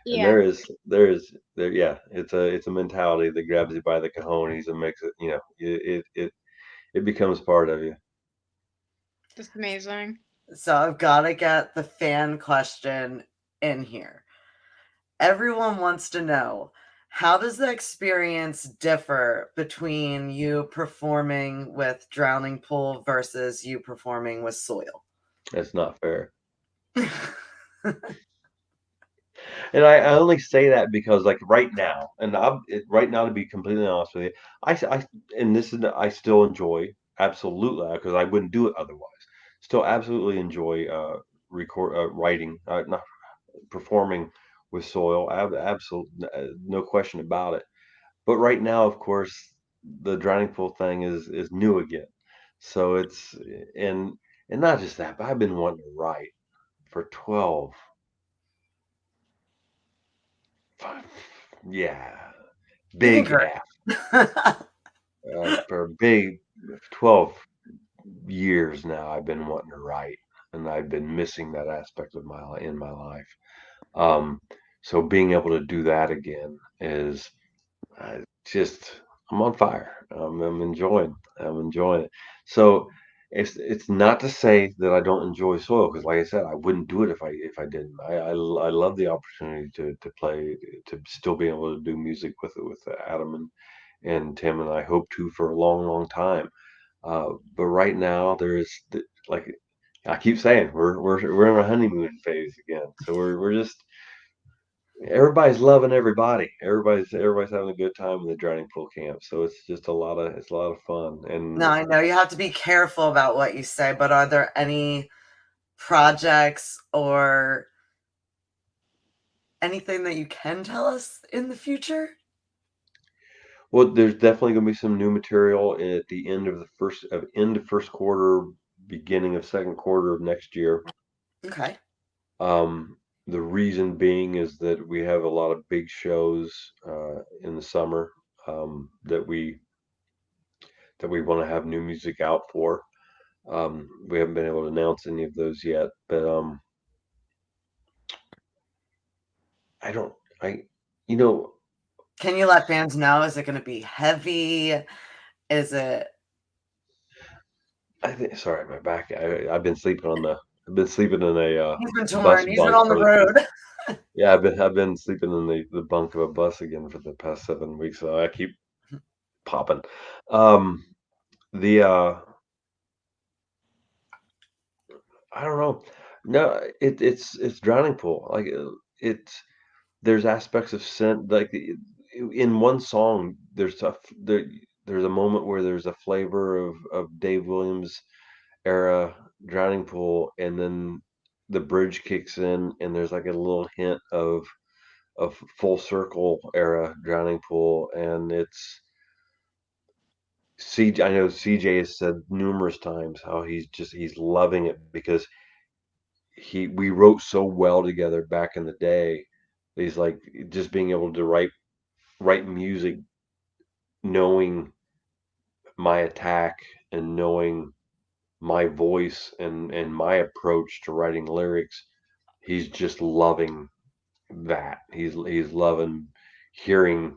And Yeah, yeah, it's a mentality that grabs you by the cojones and makes it, it becomes part of you. just amazing. So I've got to get the fan question in here. Everyone wants to know, how does the experience differ between you performing with Drowning Pool versus you performing with Soil? It's not fair. And I only say that because, like, right now, right now, to be completely honest with you, and I still enjoy, absolutely, because I wouldn't do it otherwise. Still absolutely enjoy writing, not performing with Soil. No question about it. But right now, of course, the Drowning Pool thing is new again. So and and not just that, but I've been wanting to write for 12, yeah, You can big correct. app, for a big 12 years now. I've been wanting to write, and I've been missing that aspect of my life. Um, so being able to do that again is, just, I'm on fire. I'm enjoying it. So it's not to say that I don't enjoy Soil, because, like I said, I wouldn't do it if I didn't. I love the opportunity to play, to still be able to do music with Adam and Tim, and I hope to for a long, long time. But right now, like I keep saying, we're in a honeymoon phase again. So we're just, everybody's loving everybody. Everybody's having a good time in the Drowning Pool camp. So it's a lot of fun. Now, And I know you have to be careful about what you say, but are there any projects or anything that you can tell us in the future? well, there's definitely going to be some new material at the end of first quarter, beginning of second quarter of next year. Okay. Um, the reason being is that we have a lot of big shows in the summer, that we want to have new music out for. We haven't been able to announce any of those yet, but I don't, I, you know, Can you let fans know? Is it going to be heavy? Is it? I think, sorry, my back. I've been sleeping in a He's been bus torn. He's been bunk on the for road. yeah, I've been sleeping in the bunk of a bus again for the past 7 weeks, so I keep popping. Um, the I don't know. No, it's Drowning Pool. Like, it's there's aspects of scent, like, in one song. There's a moment where there's a flavor of Dave Williams era Drowning Pool, and then the bridge kicks in, and there's like a little hint of Full Circle era Drowning Pool, and it's CJ. I know CJ has said numerous times how he's loving it, because we wrote so well together back in the day. He's like, just being able to write music, knowing my attack, and knowing my voice, and my approach to writing lyrics. He's just loving that. He's loving hearing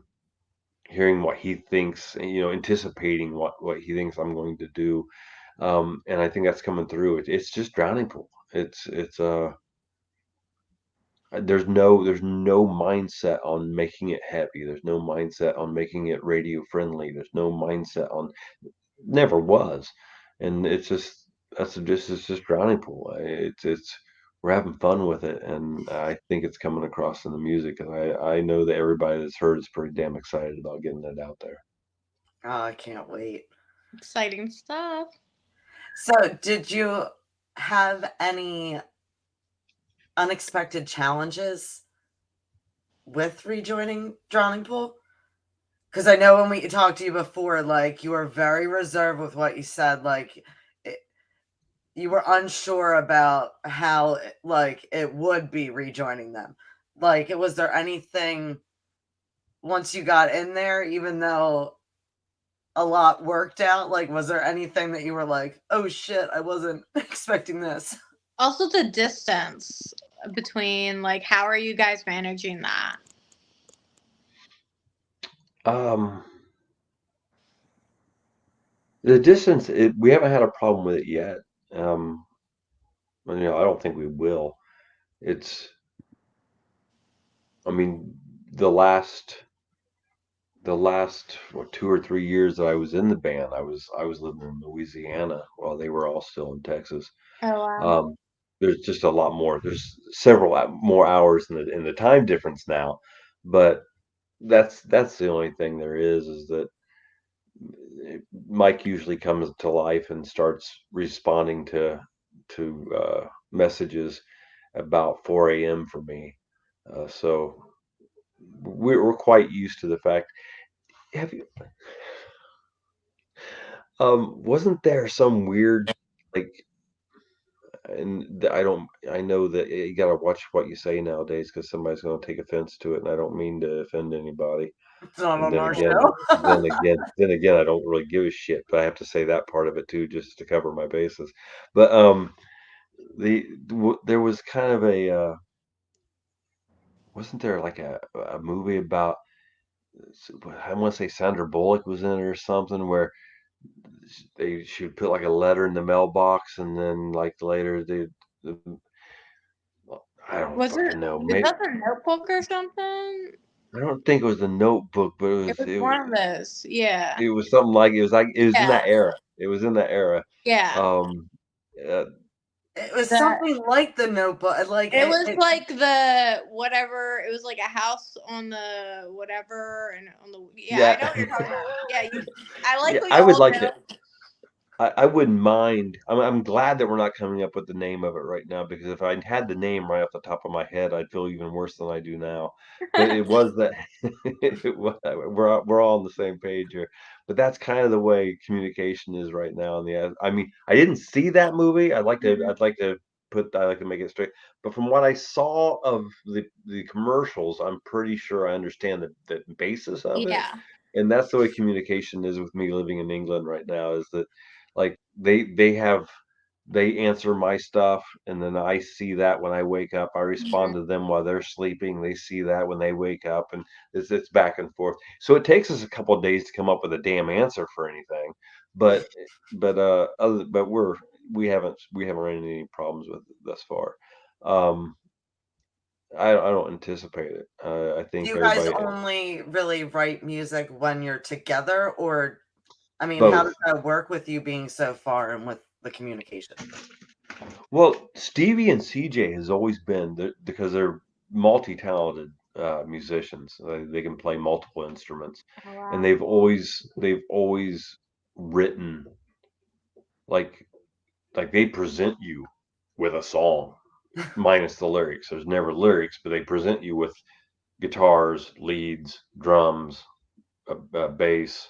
what he thinks, anticipating what he thinks I'm going to do. And I think that's coming through. It's just Drowning Pool. There's no mindset on making it heavy. There's no mindset on making it radio friendly. There's no mindset on, never was. And it's just Drowning Pool. It's We're having fun with it, and I think it's coming across in the music, because I know that everybody that's heard is pretty damn excited about getting it out there. Oh, I can't wait. Exciting stuff. So, did you have any unexpected challenges with rejoining Drowning Pool? Because I know when we talked to you before, like, you were very reserved with what you said. Like, it, you were unsure about how like it would be rejoining them. Like, was there anything once you got in there, even though a lot worked out, like was there anything that you were like, oh shit, I wasn't expecting this? Also, the distance between, like, how are you guys managing that? The distance, we haven't had a problem with it yet. I don't think we will. It's, I mean, the last what, 2 or 3 years that I was in the band, I was living in Louisiana while they were all still in Texas. Oh, wow. Um, there's just a lot more. There's several more hours in the time difference now, but that's the only thing there is that Mike usually comes to life and starts responding to messages about 4 a.m. for me. So we're quite used to the fact. Have you? Wasn't there some weird, like, and I don't. I know that you gotta watch what you say nowadays because somebody's gonna take offense to it, and I don't mean to offend anybody. It's not And on then our again, show. I don't really give a shit, but I have to say that part of it too, just to cover my bases. But there was kind of wasn't there like a movie about, I want to say Sandra Bullock was in it or something, where she would put like a letter in the mailbox, and then like later the I don't Was fucking know. is Maybe that the Notebook or something? I don't think it was the Notebook, but It was one of those. Yeah. it was something like it was in Yeah. that era. It was in that era. Yeah. Um, uh, It was That something like the Notebook. Like it was like the whatever. It was like a house on the whatever and on the. Yeah, I yeah, know what you're talking about. Yeah, I like yeah. what I would y'all like know. to. I wouldn't mind. I'm glad that we're not coming up with the name of it right now, because if I had the name right off the top of my head, I'd feel even worse than I do now. But it was that we're all on the same page here. But that's kind of the way communication is right now. I mean, I didn't see that movie. Mhm. I'd like to make it straight. But from what I saw of the commercials, I'm pretty sure I understand the basis of it. Yeah. And that's the way communication is with me living in England right now, is that like they answer my stuff, and then I see that when I wake up. I Mhm. respond to them while they're sleeping. They see that when they wake up, and it's back and forth. So it takes us a couple of days to come up with a damn answer for anything. But but we haven't run into any problems with it thus far. Um, I don't anticipate it. I do think you guys everybody only really write music when you're together, or I mean, how does both. that work with you being so far and with the communication? Well, Stevie and CJ has always been because they're multi-talented musicians. They can play multiple instruments, Oh, and wow. they've always written like they present you with a song minus the lyrics. There's never lyrics, but they present you with guitars, leads, drums, bass,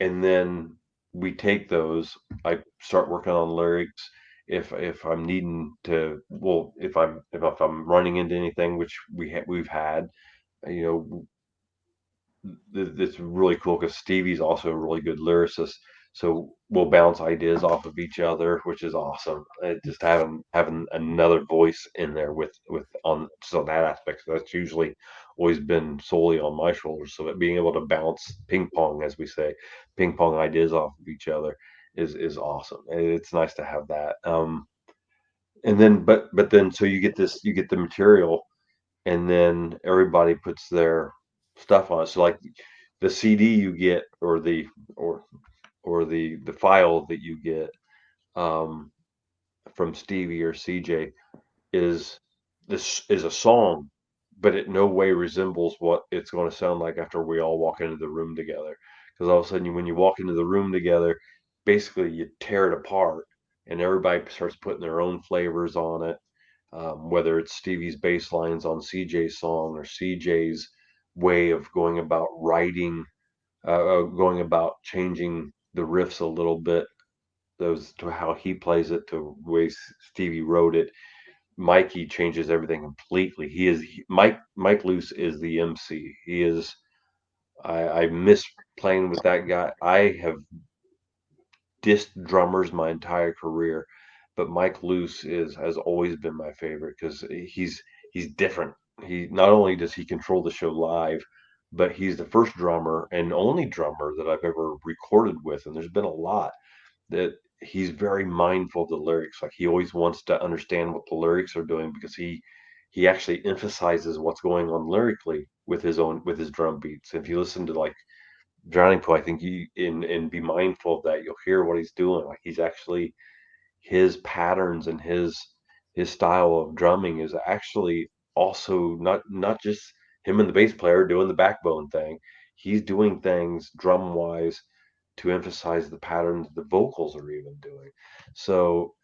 and then we take those. I start working on lyrics. If I'm needing to, well, if I'm running into anything, which we've had, you know, it's really cool because Stevie's also a really good lyricist. So we'll bounce ideas off of each other, which is awesome. Just having another voice in there with on so that aspect. So that's usually always been solely on my shoulders. So that being able to bounce ping pong, as we say, ping pong ideas off of each other is awesome. And it's nice to have that. And then but then so you get the material, and then everybody puts their stuff on it. So like the CD you get, or the file that you get um, from Stevie or CJ is is a song, but it no way resembles what it's going to sound like after we all walk into the room together. Because all of a sudden, when you walk into the room together, basically you tear it apart, and everybody starts putting their own flavors on it. Whether it's Stevie's bass lines on CJ's song, or CJ's way of going about writing, going about changing the riffs a little bit those to how he plays it to the way Stevie wrote it. Mikey changes everything completely. Mike Luce is the MC. He is. I miss playing with that guy. I have dissed drummers my entire career, but Mike Luce is has always been my favorite because he's different. He not only does he control the show live, but he's the first drummer and only drummer that I've ever recorded with, and there's been a lot that he's very mindful of the lyrics. Like he always wants to understand what the lyrics are doing because he actually emphasizes what's going on lyrically with his drum beats. If you listen to like Drowning Pool, I think you and be mindful of that. You'll hear what he's doing. Like he's actually his patterns and his style of drumming is actually also not just him and the bass player doing the backbone thing. He's doing things drum wise to emphasize the patterns the vocals are even doing. So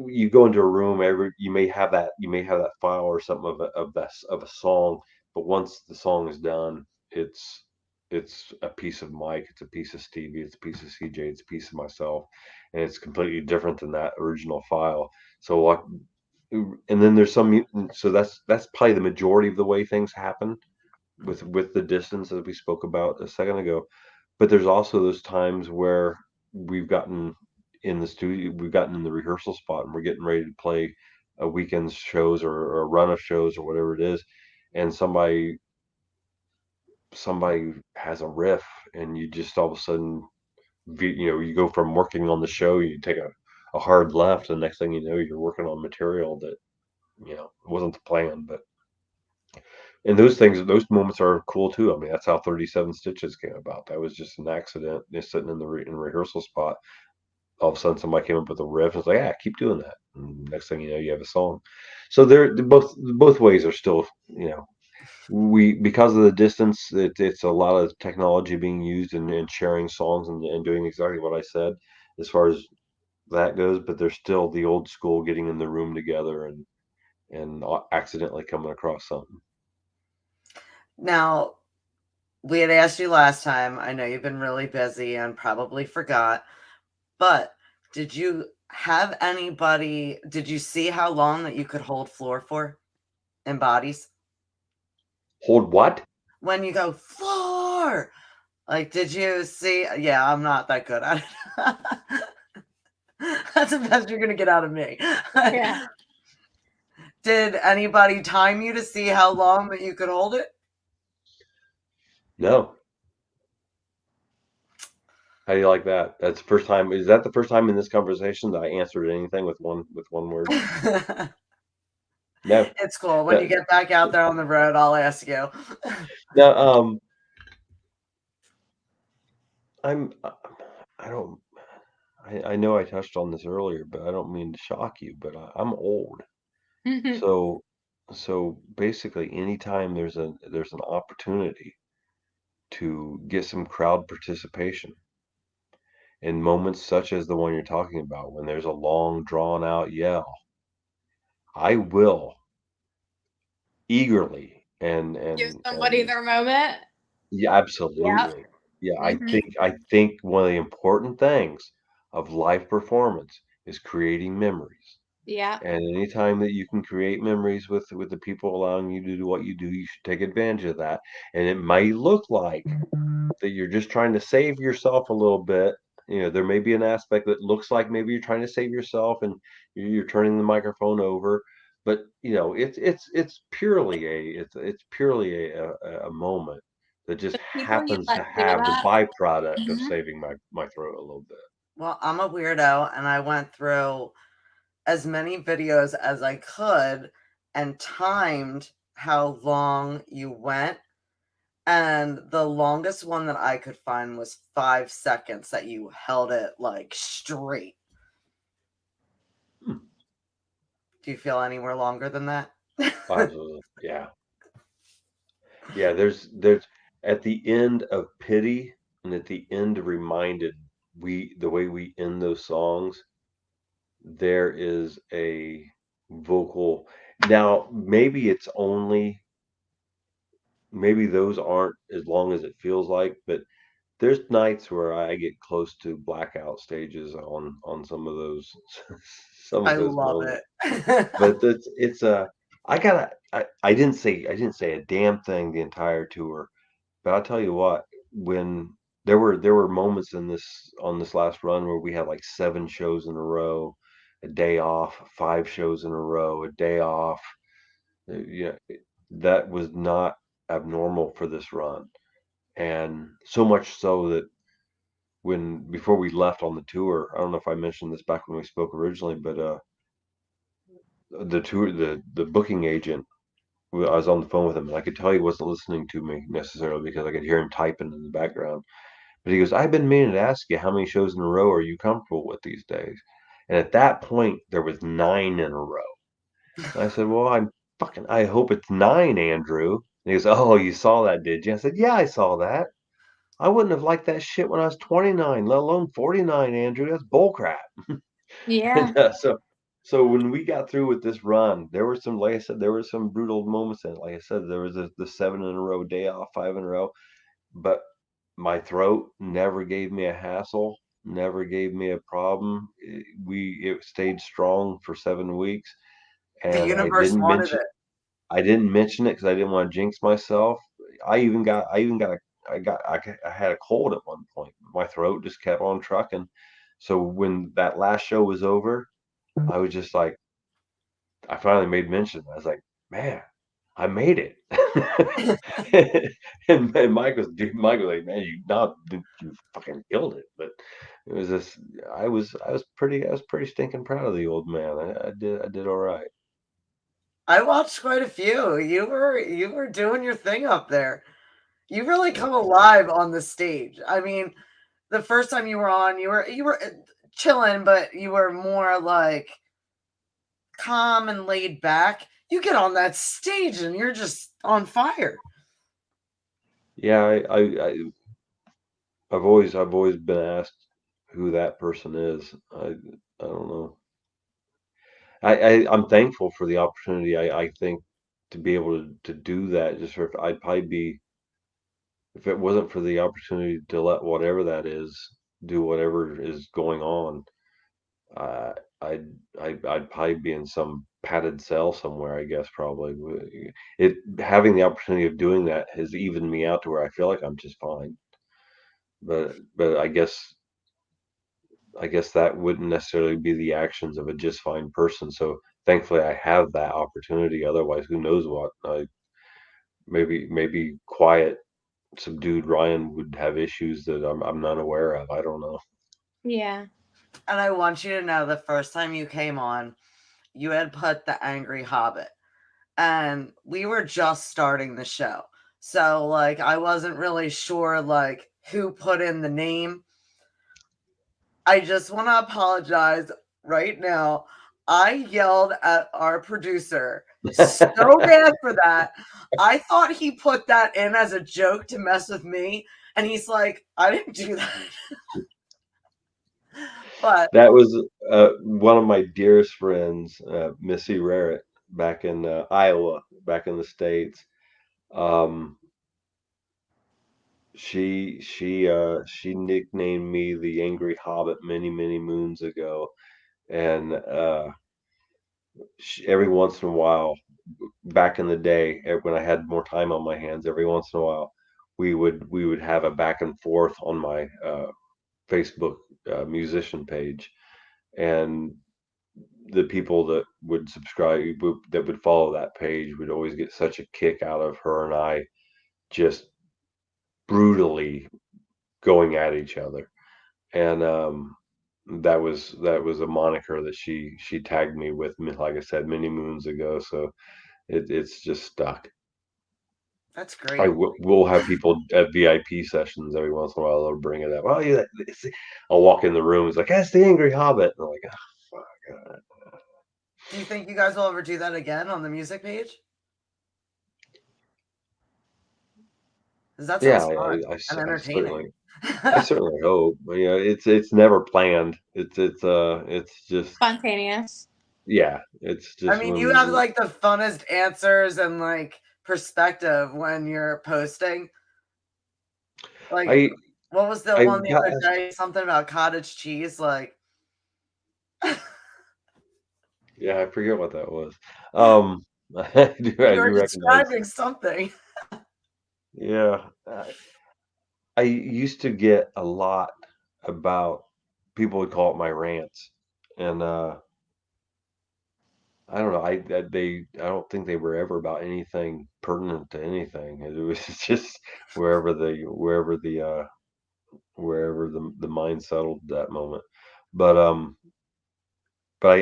you go into a room, you may have that file or something of a song, but once the song is done, it's a piece of Mike, it's a piece of Stevie, it's a piece of CJ, it's a piece of myself, and it's completely different than that original file. So like, and then there's so that's probably the majority of the way things happen with the distance that we spoke about a second ago. But there's also those times where we've gotten in the studio, we've gotten in the rehearsal spot, and we're getting ready to play a weekend's shows or a run of shows or whatever it is, and somebody has a riff, and you just all of a sudden, you go from working on the show, you take a hard left, and the next thing you know, you're working on material that wasn't the plan, but and those moments are cool too. I mean, that's how 37 Stitches came about. That was just an accident. Just sitting in the rehearsal spot. All of a sudden, somebody came up with a riff. And it's like, yeah, keep doing that. And next thing you know, you have a song. So both ways are still, we because of the distance, it's a lot of technology being used and sharing songs and doing exactly what I said as far as that goes. But there's still the old school getting in the room together and accidentally coming across something. Now, we had asked you last time. I know you've been really busy and probably forgot, but did you did you see how long that you could hold floor for in bodies? Hold what? When you go floor, like, did you see? Yeah, I'm not that good at it. That's the best you're going to get out of me. Yeah. Did anybody time you to see how long that you could hold it? No. How do you like that? That's the first time. Is that the first time in this conversation that I answered anything with one word? No. It's cool. When you No. get back out there on the road, I'll ask you. No. I'm. I don't. I know I touched on this earlier, but I don't mean to shock you. But I'm old, so basically, anytime there's an opportunity to get some crowd participation in moments such as the one you're talking about, when there's a long drawn out yell, I will eagerly Give somebody and their moment. yeah, Yep. absolutely. Yeah, Hmm. I think one of the important things of live performance is creating memories. Yep. And anytime that you can create memories with the people allowing you to do what you do, you should take advantage of that. And it may look like that you're just trying to save yourself a little bit. There may be an aspect that looks like maybe you're trying to save yourself and you're turning the microphone over, but it's purely it's purely a moment that just The people you happens to let do have the that. byproduct of Mhm. saving my throat a little bit. Well, I'm a weirdo, and I went through as many videos as I could and timed how long you went. And the longest one that I could find was 5 seconds that you held it like straight. Hmm. Do you feel anywhere longer than that? Absolutely, yeah. Yeah, there's at the end of Pity and at the end of Reminded, the way we end those songs, there is a vocal. Now, maybe those aren't as long as it feels like, but there's nights where I get close to blackout stages on some of those some I of those love moments. it. But it's I didn't say a damn thing the entire tour. But I'll tell you what, when there were moments on this last run where we had like 7 shows in a row, a day off, 5 shows in a row, a day off. Yeah, that was not abnormal for this run. And so much so that when before we left on the tour, I don't know if I mentioned this back when we spoke originally, but the booking agent, I was on the phone with him, and I could tell he wasn't listening to me necessarily because I could hear him typing in the background. But he goes, "I've been meaning to ask you how many shows in a row are you comfortable with these days?" And at that point, there was 9 in a row. And I said, "Well, I hope it's 9, Andrew." And he goes, "Oh, you saw that, did you?" I said, "Yeah, I saw that. I wouldn't have liked that shit when I was 29, let alone 49, Andrew. That's bullcrap." Yeah. And, so when we got through with this run, there were some, like I said, there were some brutal moments in it. Like I said, there was the 7 in a row day off, 5 in a row, but my throat never gave me a hassle, never gave me a problem. It stayed strong for 7 weeks, The and universe wanted it. I didn't mention it because I didn't want to jinx myself. I even got a I had a cold at one point. My throat just kept on trucking. So when that last show was over, I was just like, I finally made mention. I was like, man, I made it. And Mike was like, man, you fucking killed it. But it was just, I was pretty stinking proud of the old man. I did all right. I watched quite a few. You were doing your thing up there. You really come alive on the stage. I mean, the first time you were on, you were chilling, but you were more like calm and laid back. You get on that stage and you're just on fire. Yeah, I've always been asked who that person is. I don't know. I'm thankful for the opportunity. I think to be able to do that, just for I'd probably be, if it wasn't for the opportunity to let whatever that is do whatever is going on, uh, I'd, I'd probably be in some padded cell somewhere. I guess probably it having the opportunity of doing that has evened me out to where I feel like I'm just fine. But I guess that wouldn't necessarily be the actions of a just fine person. So thankfully, I have that opportunity. Otherwise, who knows what? Maybe quiet, subdued Ryan would have issues that I'm not aware of. I don't know. Yeah. And I want you to know the first time you came on, you had put the Angry Hobbit. And we were just starting the show. So like I wasn't really sure like who put in the name. I just want to apologize right now. I yelled at our producer so bad for that. I thought he put that in as a joke to mess with me. And he's like, I didn't do that. But That was one of my dearest friends, Missy Rarrett, back in Iowa, back in the States. Um, she nicknamed me the Angry Hobbit many moons ago, and every once in a while, back in the day, when I had more time on my hands, every once in a while, we would have a back and forth on my Facebook musician page, and the people that would subscribe, that would follow that page, would always get such a kick out of her and I just brutally going at each other. And that was a moniker that she tagged me with, like I said, many moons ago. So it's just stuck. that's great. We'll have people at VIP sessions every once in a while. They'll bring it up. Oh, yeah, I'll walk in the room. It's like, that's the Angry Hobbit. And I'm like, oh, fuck. Do you think you guys will ever do that again on the music page? Because that Yeah, sounds fun and entertaining. I certainly hope. But, yeah, it's never planned. It's just, Spontaneous. yeah, it's I just mean, you when have like the funnest answers and like perspective when you're posting. Like, I What was the I one the got other day? Something about cottage cheese, like yeah, I forget what that was. I you were do recognize. describing something. Yeah, I used to get a lot about people would call it my rants, and I don't know. I don't think they were ever about anything pertinent to anything. It was just wherever the mind settled at that moment. But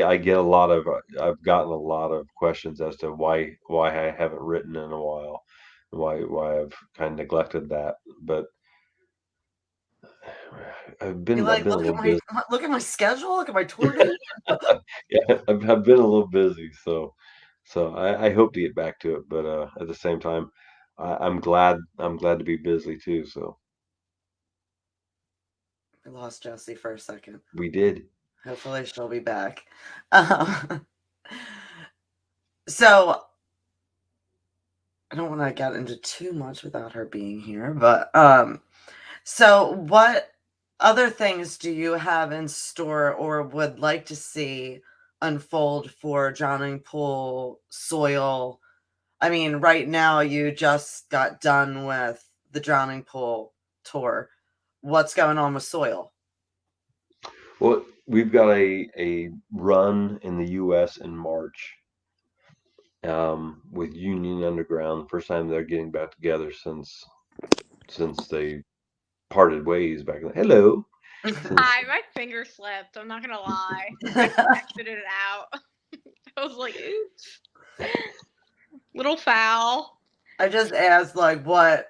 I get a lot of I've gotten a lot of questions as to why I haven't written in a while, why I've kind of neglected that. But You're I've like, been a little busy. look at my schedule, look at my tour date. Yeah, I've been a little busy, so I hope to get back to it. But at the same time, I'm glad to be busy too. So I lost Jessie for a second. we did. Hopefully she'll be back. Um, so I don't want to get into too much without her being here, but so what other things do you have in store or would like to see unfold for Drowning Pool Soil? I mean, right now you just got done with the Drowning Pool tour. What's going on with Soil? Well, we've got a run in the U.S. in March, with Union Underground. First time they're getting back together since they parted ways back then. Hello. Since My finger slipped. I'm not gonna lie. I exited it out. I was like, oops, little foul. I just asked like what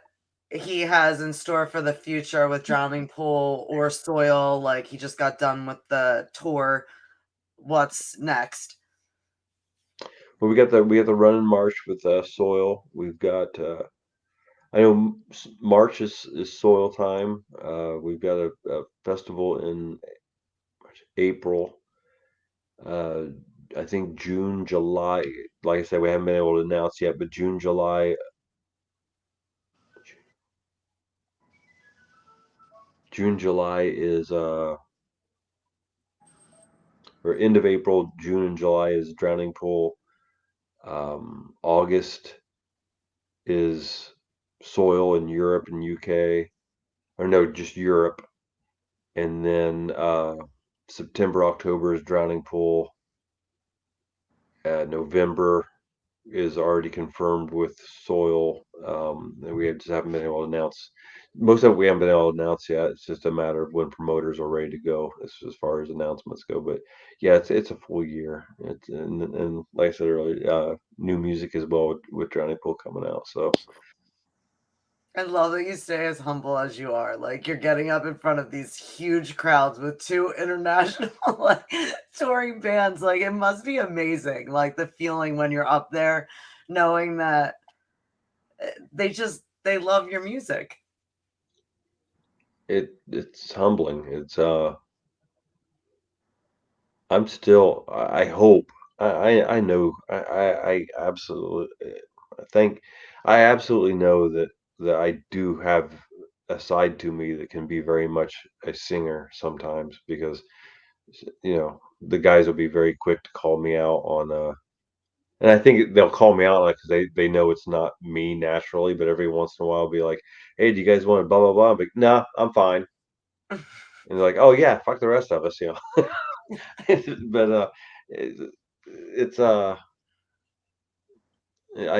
he has in store for the future with Drowning Pool or Soil. Like he just got done with the tour. What's next? well, we got the run in March with Soil. We've got I know March is Soil time. We've got a festival in April. Uh, I think June, July. Like I said, we haven't been able to announce yet, but June, July is or end of April, June and July is Drowning Pool. August is Soil in Europe and UK, or no, just Europe, and then September, October is Drowning Pool. November is already confirmed with Soil. And we just haven't been able to announce. Most of it we haven't been able to announce yet. It's just a matter of when promoters are ready to go as far as announcements go. But yeah, it's a full year. And like I said earlier, new music as well with Drowning Pool coming out. So I love that you stay as humble as you are. Like you're getting up in front of these huge crowds with two international like touring bands. Like it must be amazing. Like the feeling when you're up there, knowing that they love your music. it's humbling. It's I'm still. I hope. I know. I absolutely think. I absolutely know that I do have a side to me that can be very much a singer sometimes because the guys will be very quick to call me out on and I think they'll call me out like 'cause they know it's not me naturally, but every once in a while I'll be like, "Hey, do you guys want to blah blah blah?" I'm like, "Nah, I'm fine." And they're like, "Oh yeah, fuck the rest of us." But it, it's I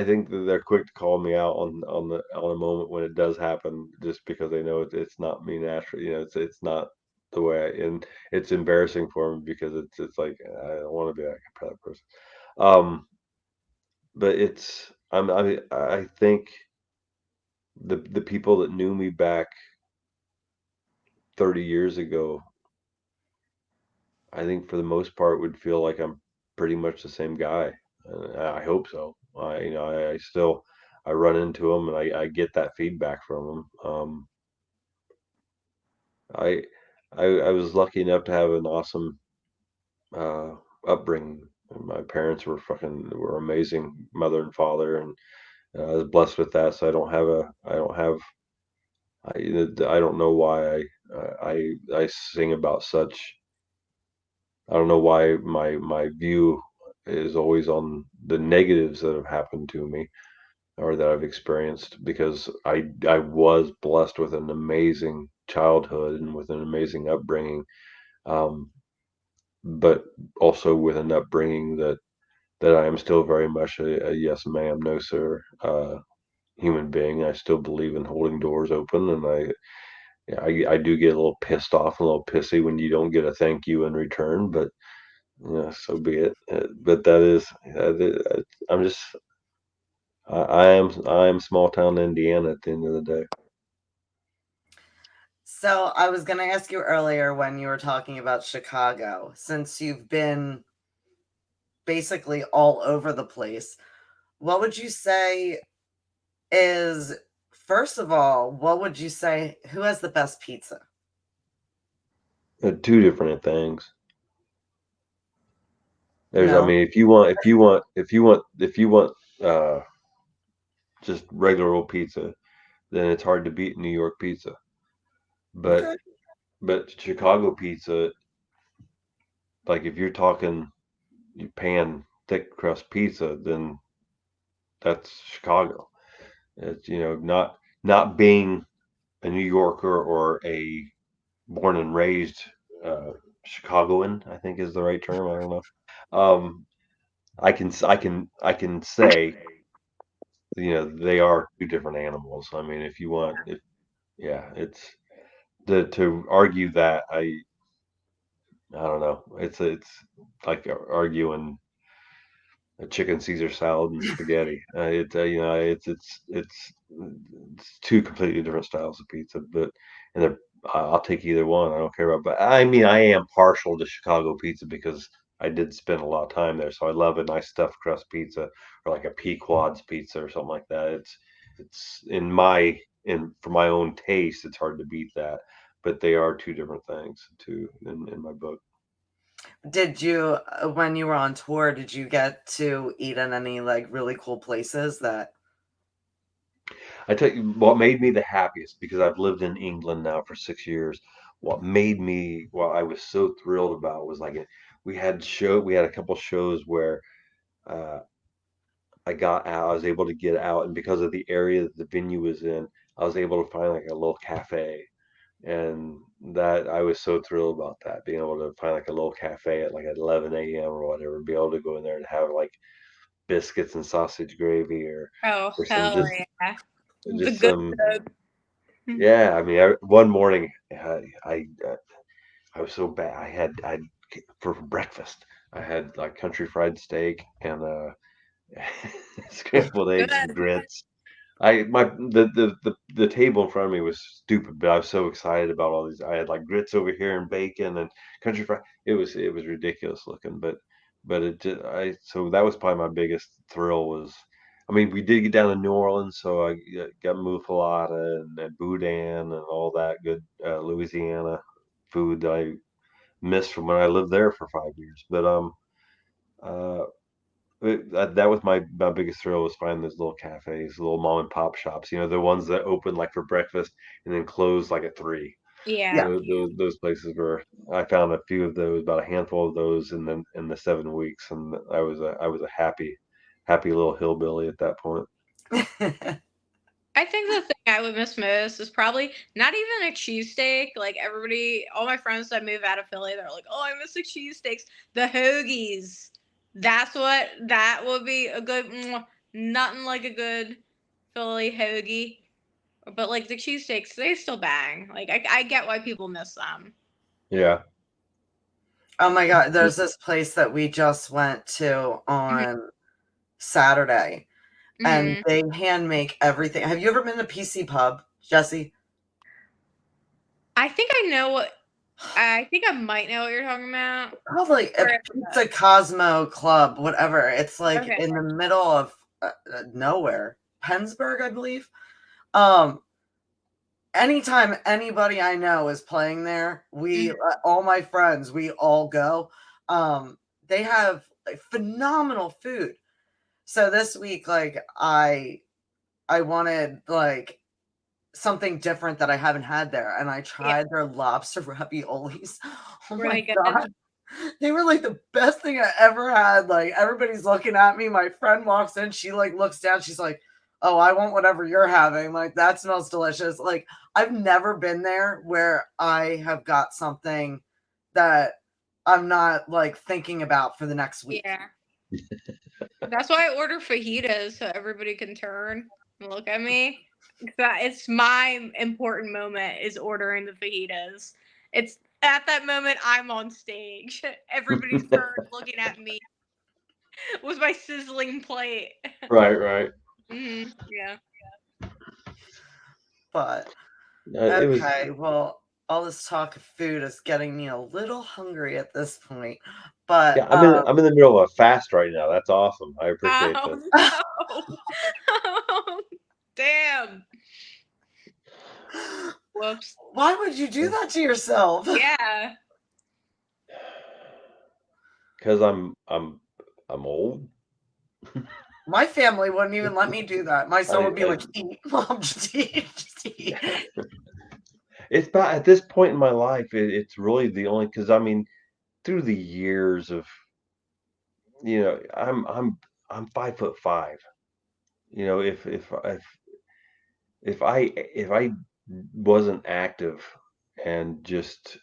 think that they're quick to call me out on a moment when it does happen, just because they know it's not me naturally. It's not the way and it's embarrassing for them because it's like I don't want to be that person. Um, but I think the people that knew me back 30 years ago, I think for the most part would feel like I'm pretty much the same guy. I hope so. I still I run into them and I get that feedback from them. I, I was lucky enough to have an awesome uh, upbringing. My parents were amazing mother and father, and I was blessed with that. So I don't have I don't know why I sing about such. I don't know why my view is always on the negatives that have happened to me or that I've experienced, because I was blessed with an amazing childhood and with an amazing upbringing, um, but also with an upbringing that I am still very much a yes ma'am, no sir human being. I still believe in holding doors open, and I do get a little pissed off, a little pissy when you don't get a thank you in return, but yeah, so be it. But that is, I'm just, I am small town Indiana at the end of the day. So I was going to ask you earlier when you were talking about Chicago, since you've been basically all over the place, what would you say is, first of all, what would you say, who has the best pizza? Two different things. I No? mean, if you want, uh, just regular old pizza, then it's hard to beat New York pizza. But Okay. Chicago pizza, like if you're talking you pan thick crust pizza, then that's Chicago. It's not being a New Yorker or a born and raised uh, Chicagoan, I think is the right term. I don't know. Um, I can say they are two different animals. I mean, if you want, if yeah, it's to argue that I don't know. It's like arguing a chicken Caesar salad and spaghetti. It's two completely different styles of pizza, but and I'll take either one. I don't care about. But I mean, I am partial to Chicago pizza because I did spend a lot of time there, so I love a nice stuffed crust pizza or like a Pequod's pizza or something like that. It's in for my own taste, it's hard to beat that. But they are two different things, too, in my book. Did you, when you were on tour, did you get to eat in any like really cool places that? I tell you what made me the happiest, because I've lived in England now for 6 years. What I was so thrilled about was like we had a couple shows where uh, I got out, I was able to get out, and because of the area that the venue was in, I was able to find like a little cafe, and that I was so thrilled about that, being able to find like a little cafe at like 11 a.m. or whatever, and be able to go in there and have like biscuits and sausage gravy Oh, or some hell yeah. The just good some. stuff. Yeah, I mean, one morning I was so bad. I for breakfast I had like country fried steak and scrambled eggs and Good. grits. The table in front of me was stupid, but I was so excited about all these. I had like grits over here and bacon and country fried. It was ridiculous looking, but it just I so that was probably my biggest thrill was. I mean, we did get down to New Orleans, so I got muffalata and boudin and all that good Louisiana food that I missed from when I lived there for 5 years. But uh, that was my biggest thrill, was finding those little cafes, little mom and pop shops. The ones that open like for breakfast and then close like at 3. Yeah. Yeah. Those places were. I found a few of those, about a handful of those in the 7 weeks, and I was a happy little hillbilly at that point. I think the thing I would miss most is probably not even a cheesesteak. Like everybody, all my friends that move out of Philly, they're like, "Oh, I miss the cheesesteaks." The hoagies. That would be a good. Nothing like a good Philly hoagie. But like the cheesesteaks, they still bang. Like I get why people miss them. Yeah. Oh my God, there's this place that we just went to on Saturday, and Mm-hmm. they hand make everything. Have you ever been to PC Pub, Jesse? I think I know what. I think I might know what you're talking about. Probably a Where is Pizza Cosmo Club, whatever. It's like Okay. in the middle of nowhere, Pennsburg, I believe. Um, Anytime anybody I know is playing there, Mhm. all my friends, we all go. They have like phenomenal food. So this week, like I wanted like something different that I haven't had there, and I tried their lobster raviolis. Oh Were my they good? god. They were like the best thing I ever had. Like everybody's looking at me. My friend walks in, she like looks down, she's like, "Oh, I want whatever you're having. Like that smells delicious." Like I've never been there where I have got something that I'm not like thinking about for the next week. Yeah. That's why I order fajitas so everybody can turn and look at me. It's my important moment is ordering the fajitas. It's at that moment I'm on stage. Everybody's turned looking at me with my sizzling plate. Right. Yeah. But It was. okay, well, all this talk of food is getting me a little hungry at this point. But Yeah, I'm in the middle of a fast right now. That's awesome. I appreciate Oh this. no. Oh, damn. Whoops. why would you do that to yourself? Yeah. Because I'm old. My family wouldn't even let me do that. My son would be I- like, "Eat, mom, just eat, just eat." It's about at this point in my life, it's really the only because I mean, through the years of I'm 5'5". If I wasn't active and just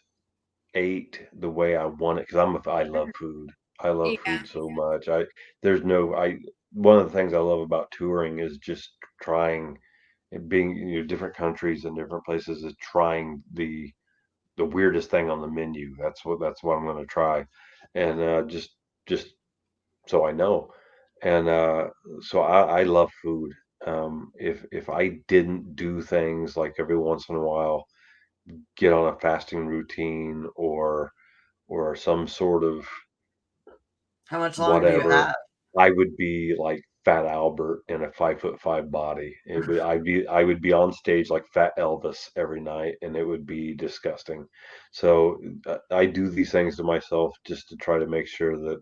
ate the way I want it, because I love food. I love Yeah. food so much. There's no I One of the things I love about touring is just trying and being different countries and different places is trying the weirdest thing on the menu. That's what I'm going to try, and just so I know, and so I love food. If I didn't do things like every once in a while get on a fasting routine or some sort of How much longer do you whatever, have? I would be like Fat Albert in a 5'5" body. I would be on stage like Fat Elvis every night, and it would be disgusting. So I do these things to myself just to try to make sure that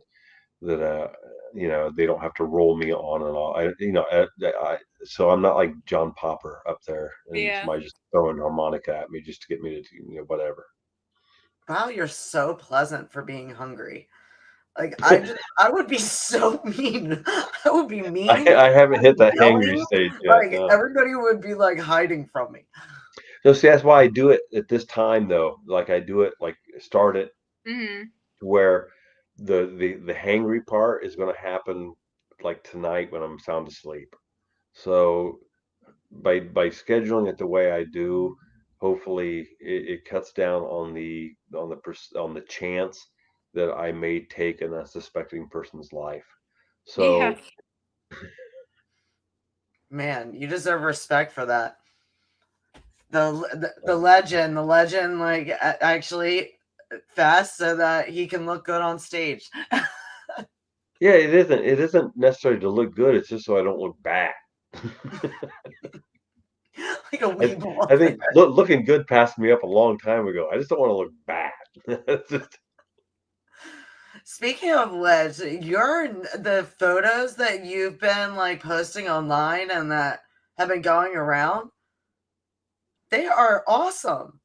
they don't have to roll me on and off. So I'm not like John Popper up there and Yeah. somebody just throwing harmonica at me just to get me to whatever. Wow, you're so pleasant for being hungry. Like I would be so mean. I would be I, mean, I haven't hit the hangry yelling. stage yet. Like No. everybody would be like hiding from me. So see, that's why I do it at this time though. Like I do it like start it Mm-hmm. to where the hangry part is going to happen like tonight when I'm sound asleep. So by scheduling it the way I do, hopefully it cuts down on the chance that I may take an unsuspecting person's life. Yeah. So Man, you deserve respect for that. The legend, like actually fast so that he can look good on stage. yeah, it isn't necessarily to look good. It's just so I don't look bad. Like a I, weeble up I there. think looking good passed me up a long time ago. I just don't want to look bad. It's just, Speaking of which, the photos that you've been like posting online and that have been going around, they are awesome.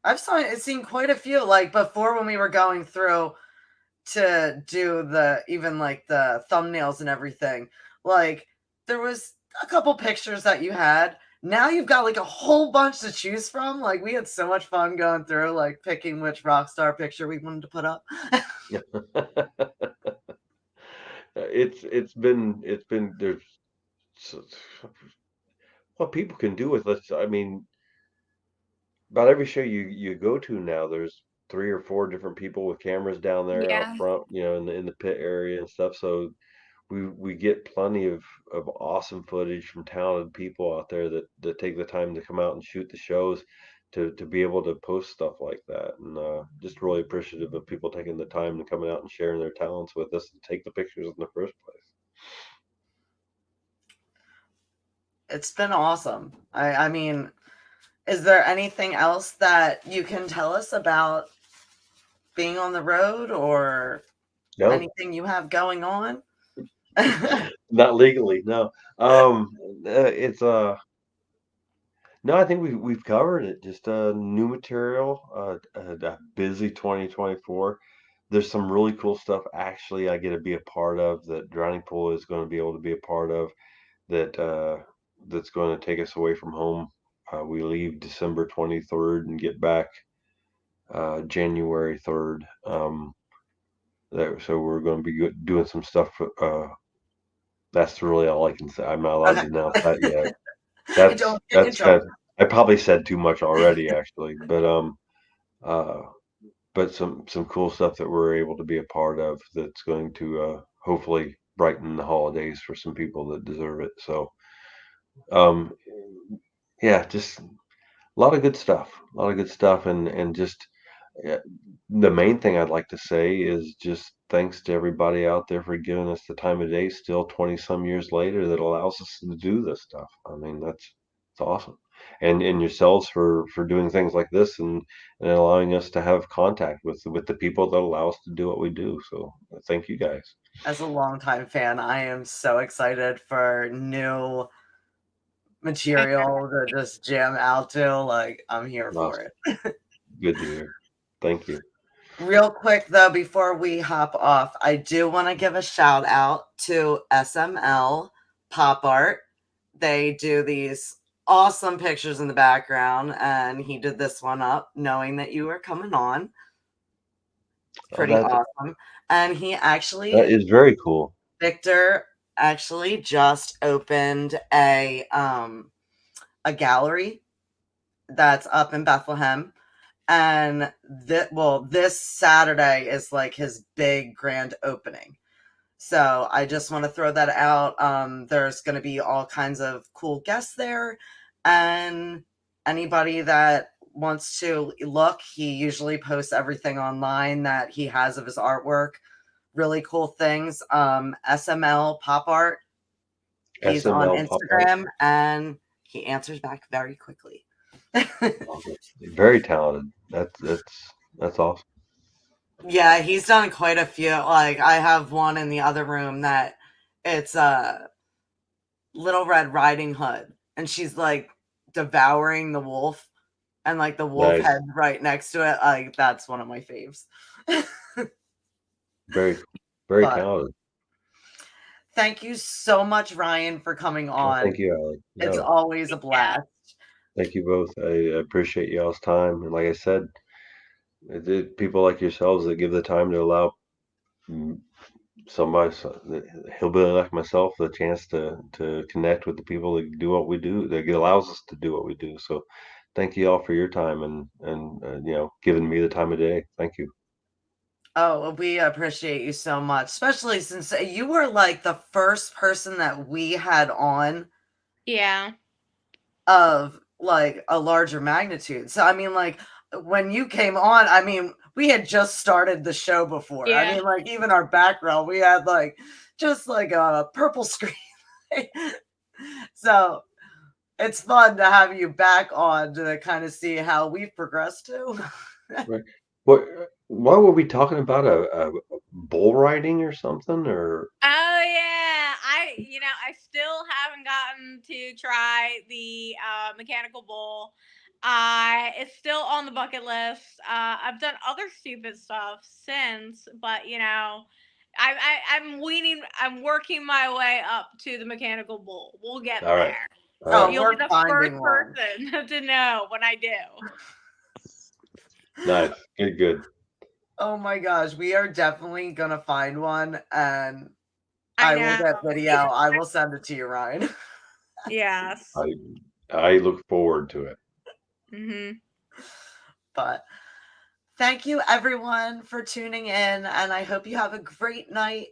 I've seen quite a few. Like before when we were going through to do the even like the thumbnails and everything, like there was a couple pictures that you had. Now you've got like a whole bunch to choose from. Like we had so much fun going through, like picking which rock star picture we wanted to put up. it's been there's what people can do with us. I mean, about every show you go to now, there's 3 or 4 different people with cameras down there out Yeah. front, in the pit area and stuff. So we get plenty of awesome footage from talented people out there that take the time to come out and shoot the shows to be able to post stuff like that, and just really appreciative of people taking the time to coming out and sharing their talents with us and take the pictures in the first place. It's been awesome. I mean, is there anything else that you can tell us about being on the road or No, anything you have going on? not legally, no. It's No, I think we've covered it. Just new material, a busy 2024. There's some really cool stuff actually I get to be a part of that Drowning Pool is going to be able to be a part of that that's going to take us away from home. We leave December 23rd and get back January 3rd. So we're going to be doing some stuff. That's really all I can say. I'm not allowed Okay. to announce that yet. Don't get in That's trouble. kind. I probably said too much already, actually, uh, but some cool stuff that we're able to be a part of that's going to hopefully brighten the holidays for some people that deserve it. So, um, yeah, just a lot of good stuff, and just yeah, the main thing I'd like to say is just thanks to everybody out there for giving us the time of day, still 20 some years later, that allows us to do this stuff. I mean, it's awesome. And yourselves for doing things like this and allowing us to have contact with the people that allow us to do what we do. So thank you guys. As a longtime fan, I am so excited for new material to just jam out to. Like, I'm here for Awesome. it. Good to hear. Thank you. Real quick, though, before we hop off, I do want to give a shout out to SML Pop Art. They do these awesome pictures in the background, and he did this one up knowing that you were coming on. Oh, Pretty awesome. And he actually, that is very cool. Victor actually just opened a gallery that's up in Bethlehem. And this Saturday is like his big grand opening. So I just want to throw that out. There's going to be all kinds of cool guests there, and anybody that wants to look, he usually posts everything online that he has of his artwork. Really cool things. SML Pop Art. He's on SML Pop Art. Instagram, and he answers back very quickly. Very talented. That's awesome. Yeah, he's done quite a few. Like, I have one in the other room that it's Little Red Riding Hood, and she's like devouring the wolf, and like the wolf Nice. head right next to it. Like, that's one of my faves. Very, very But talented. thank you so much, Ryan, for coming Well, on. thank you, Alec. It's No, always a blast. thank you both. I appreciate y'all's time. And like I said, people like yourselves that give the time to allow mm, hillbilly like myself, the chance to connect with the people that do what we do, that allows us to do what we do. So thank you all for your time and giving me the time of day. Thank you. Oh, we appreciate you so much, especially since you were like the first person that we had on Yeah. of like a larger magnitude. So I mean, like, when you came on, I mean, we had just started the show before. I Yeah. mean, like, even our background, we had like just like a purple screen. So it's fun to have you back on to kind of see how we've progressed too. Right. What were we talking about? A bull riding or something? Or Oh yeah, I still haven't gotten to try the mechanical bull. It's still on the bucket list. I've done other stupid stuff since, but I'm weaning. I'm working my way up to the mechanical bull. We'll get all right, there. all Oh, right. You'll be we're the first finding one. person to know when I do. Nice. Good. Oh my gosh, we are definitely gonna find one, and I I will know. get video. I will send it to you, Ryan. Yes. I look forward to it. Mm-hmm. But thank you everyone for tuning in, and I hope you have a great night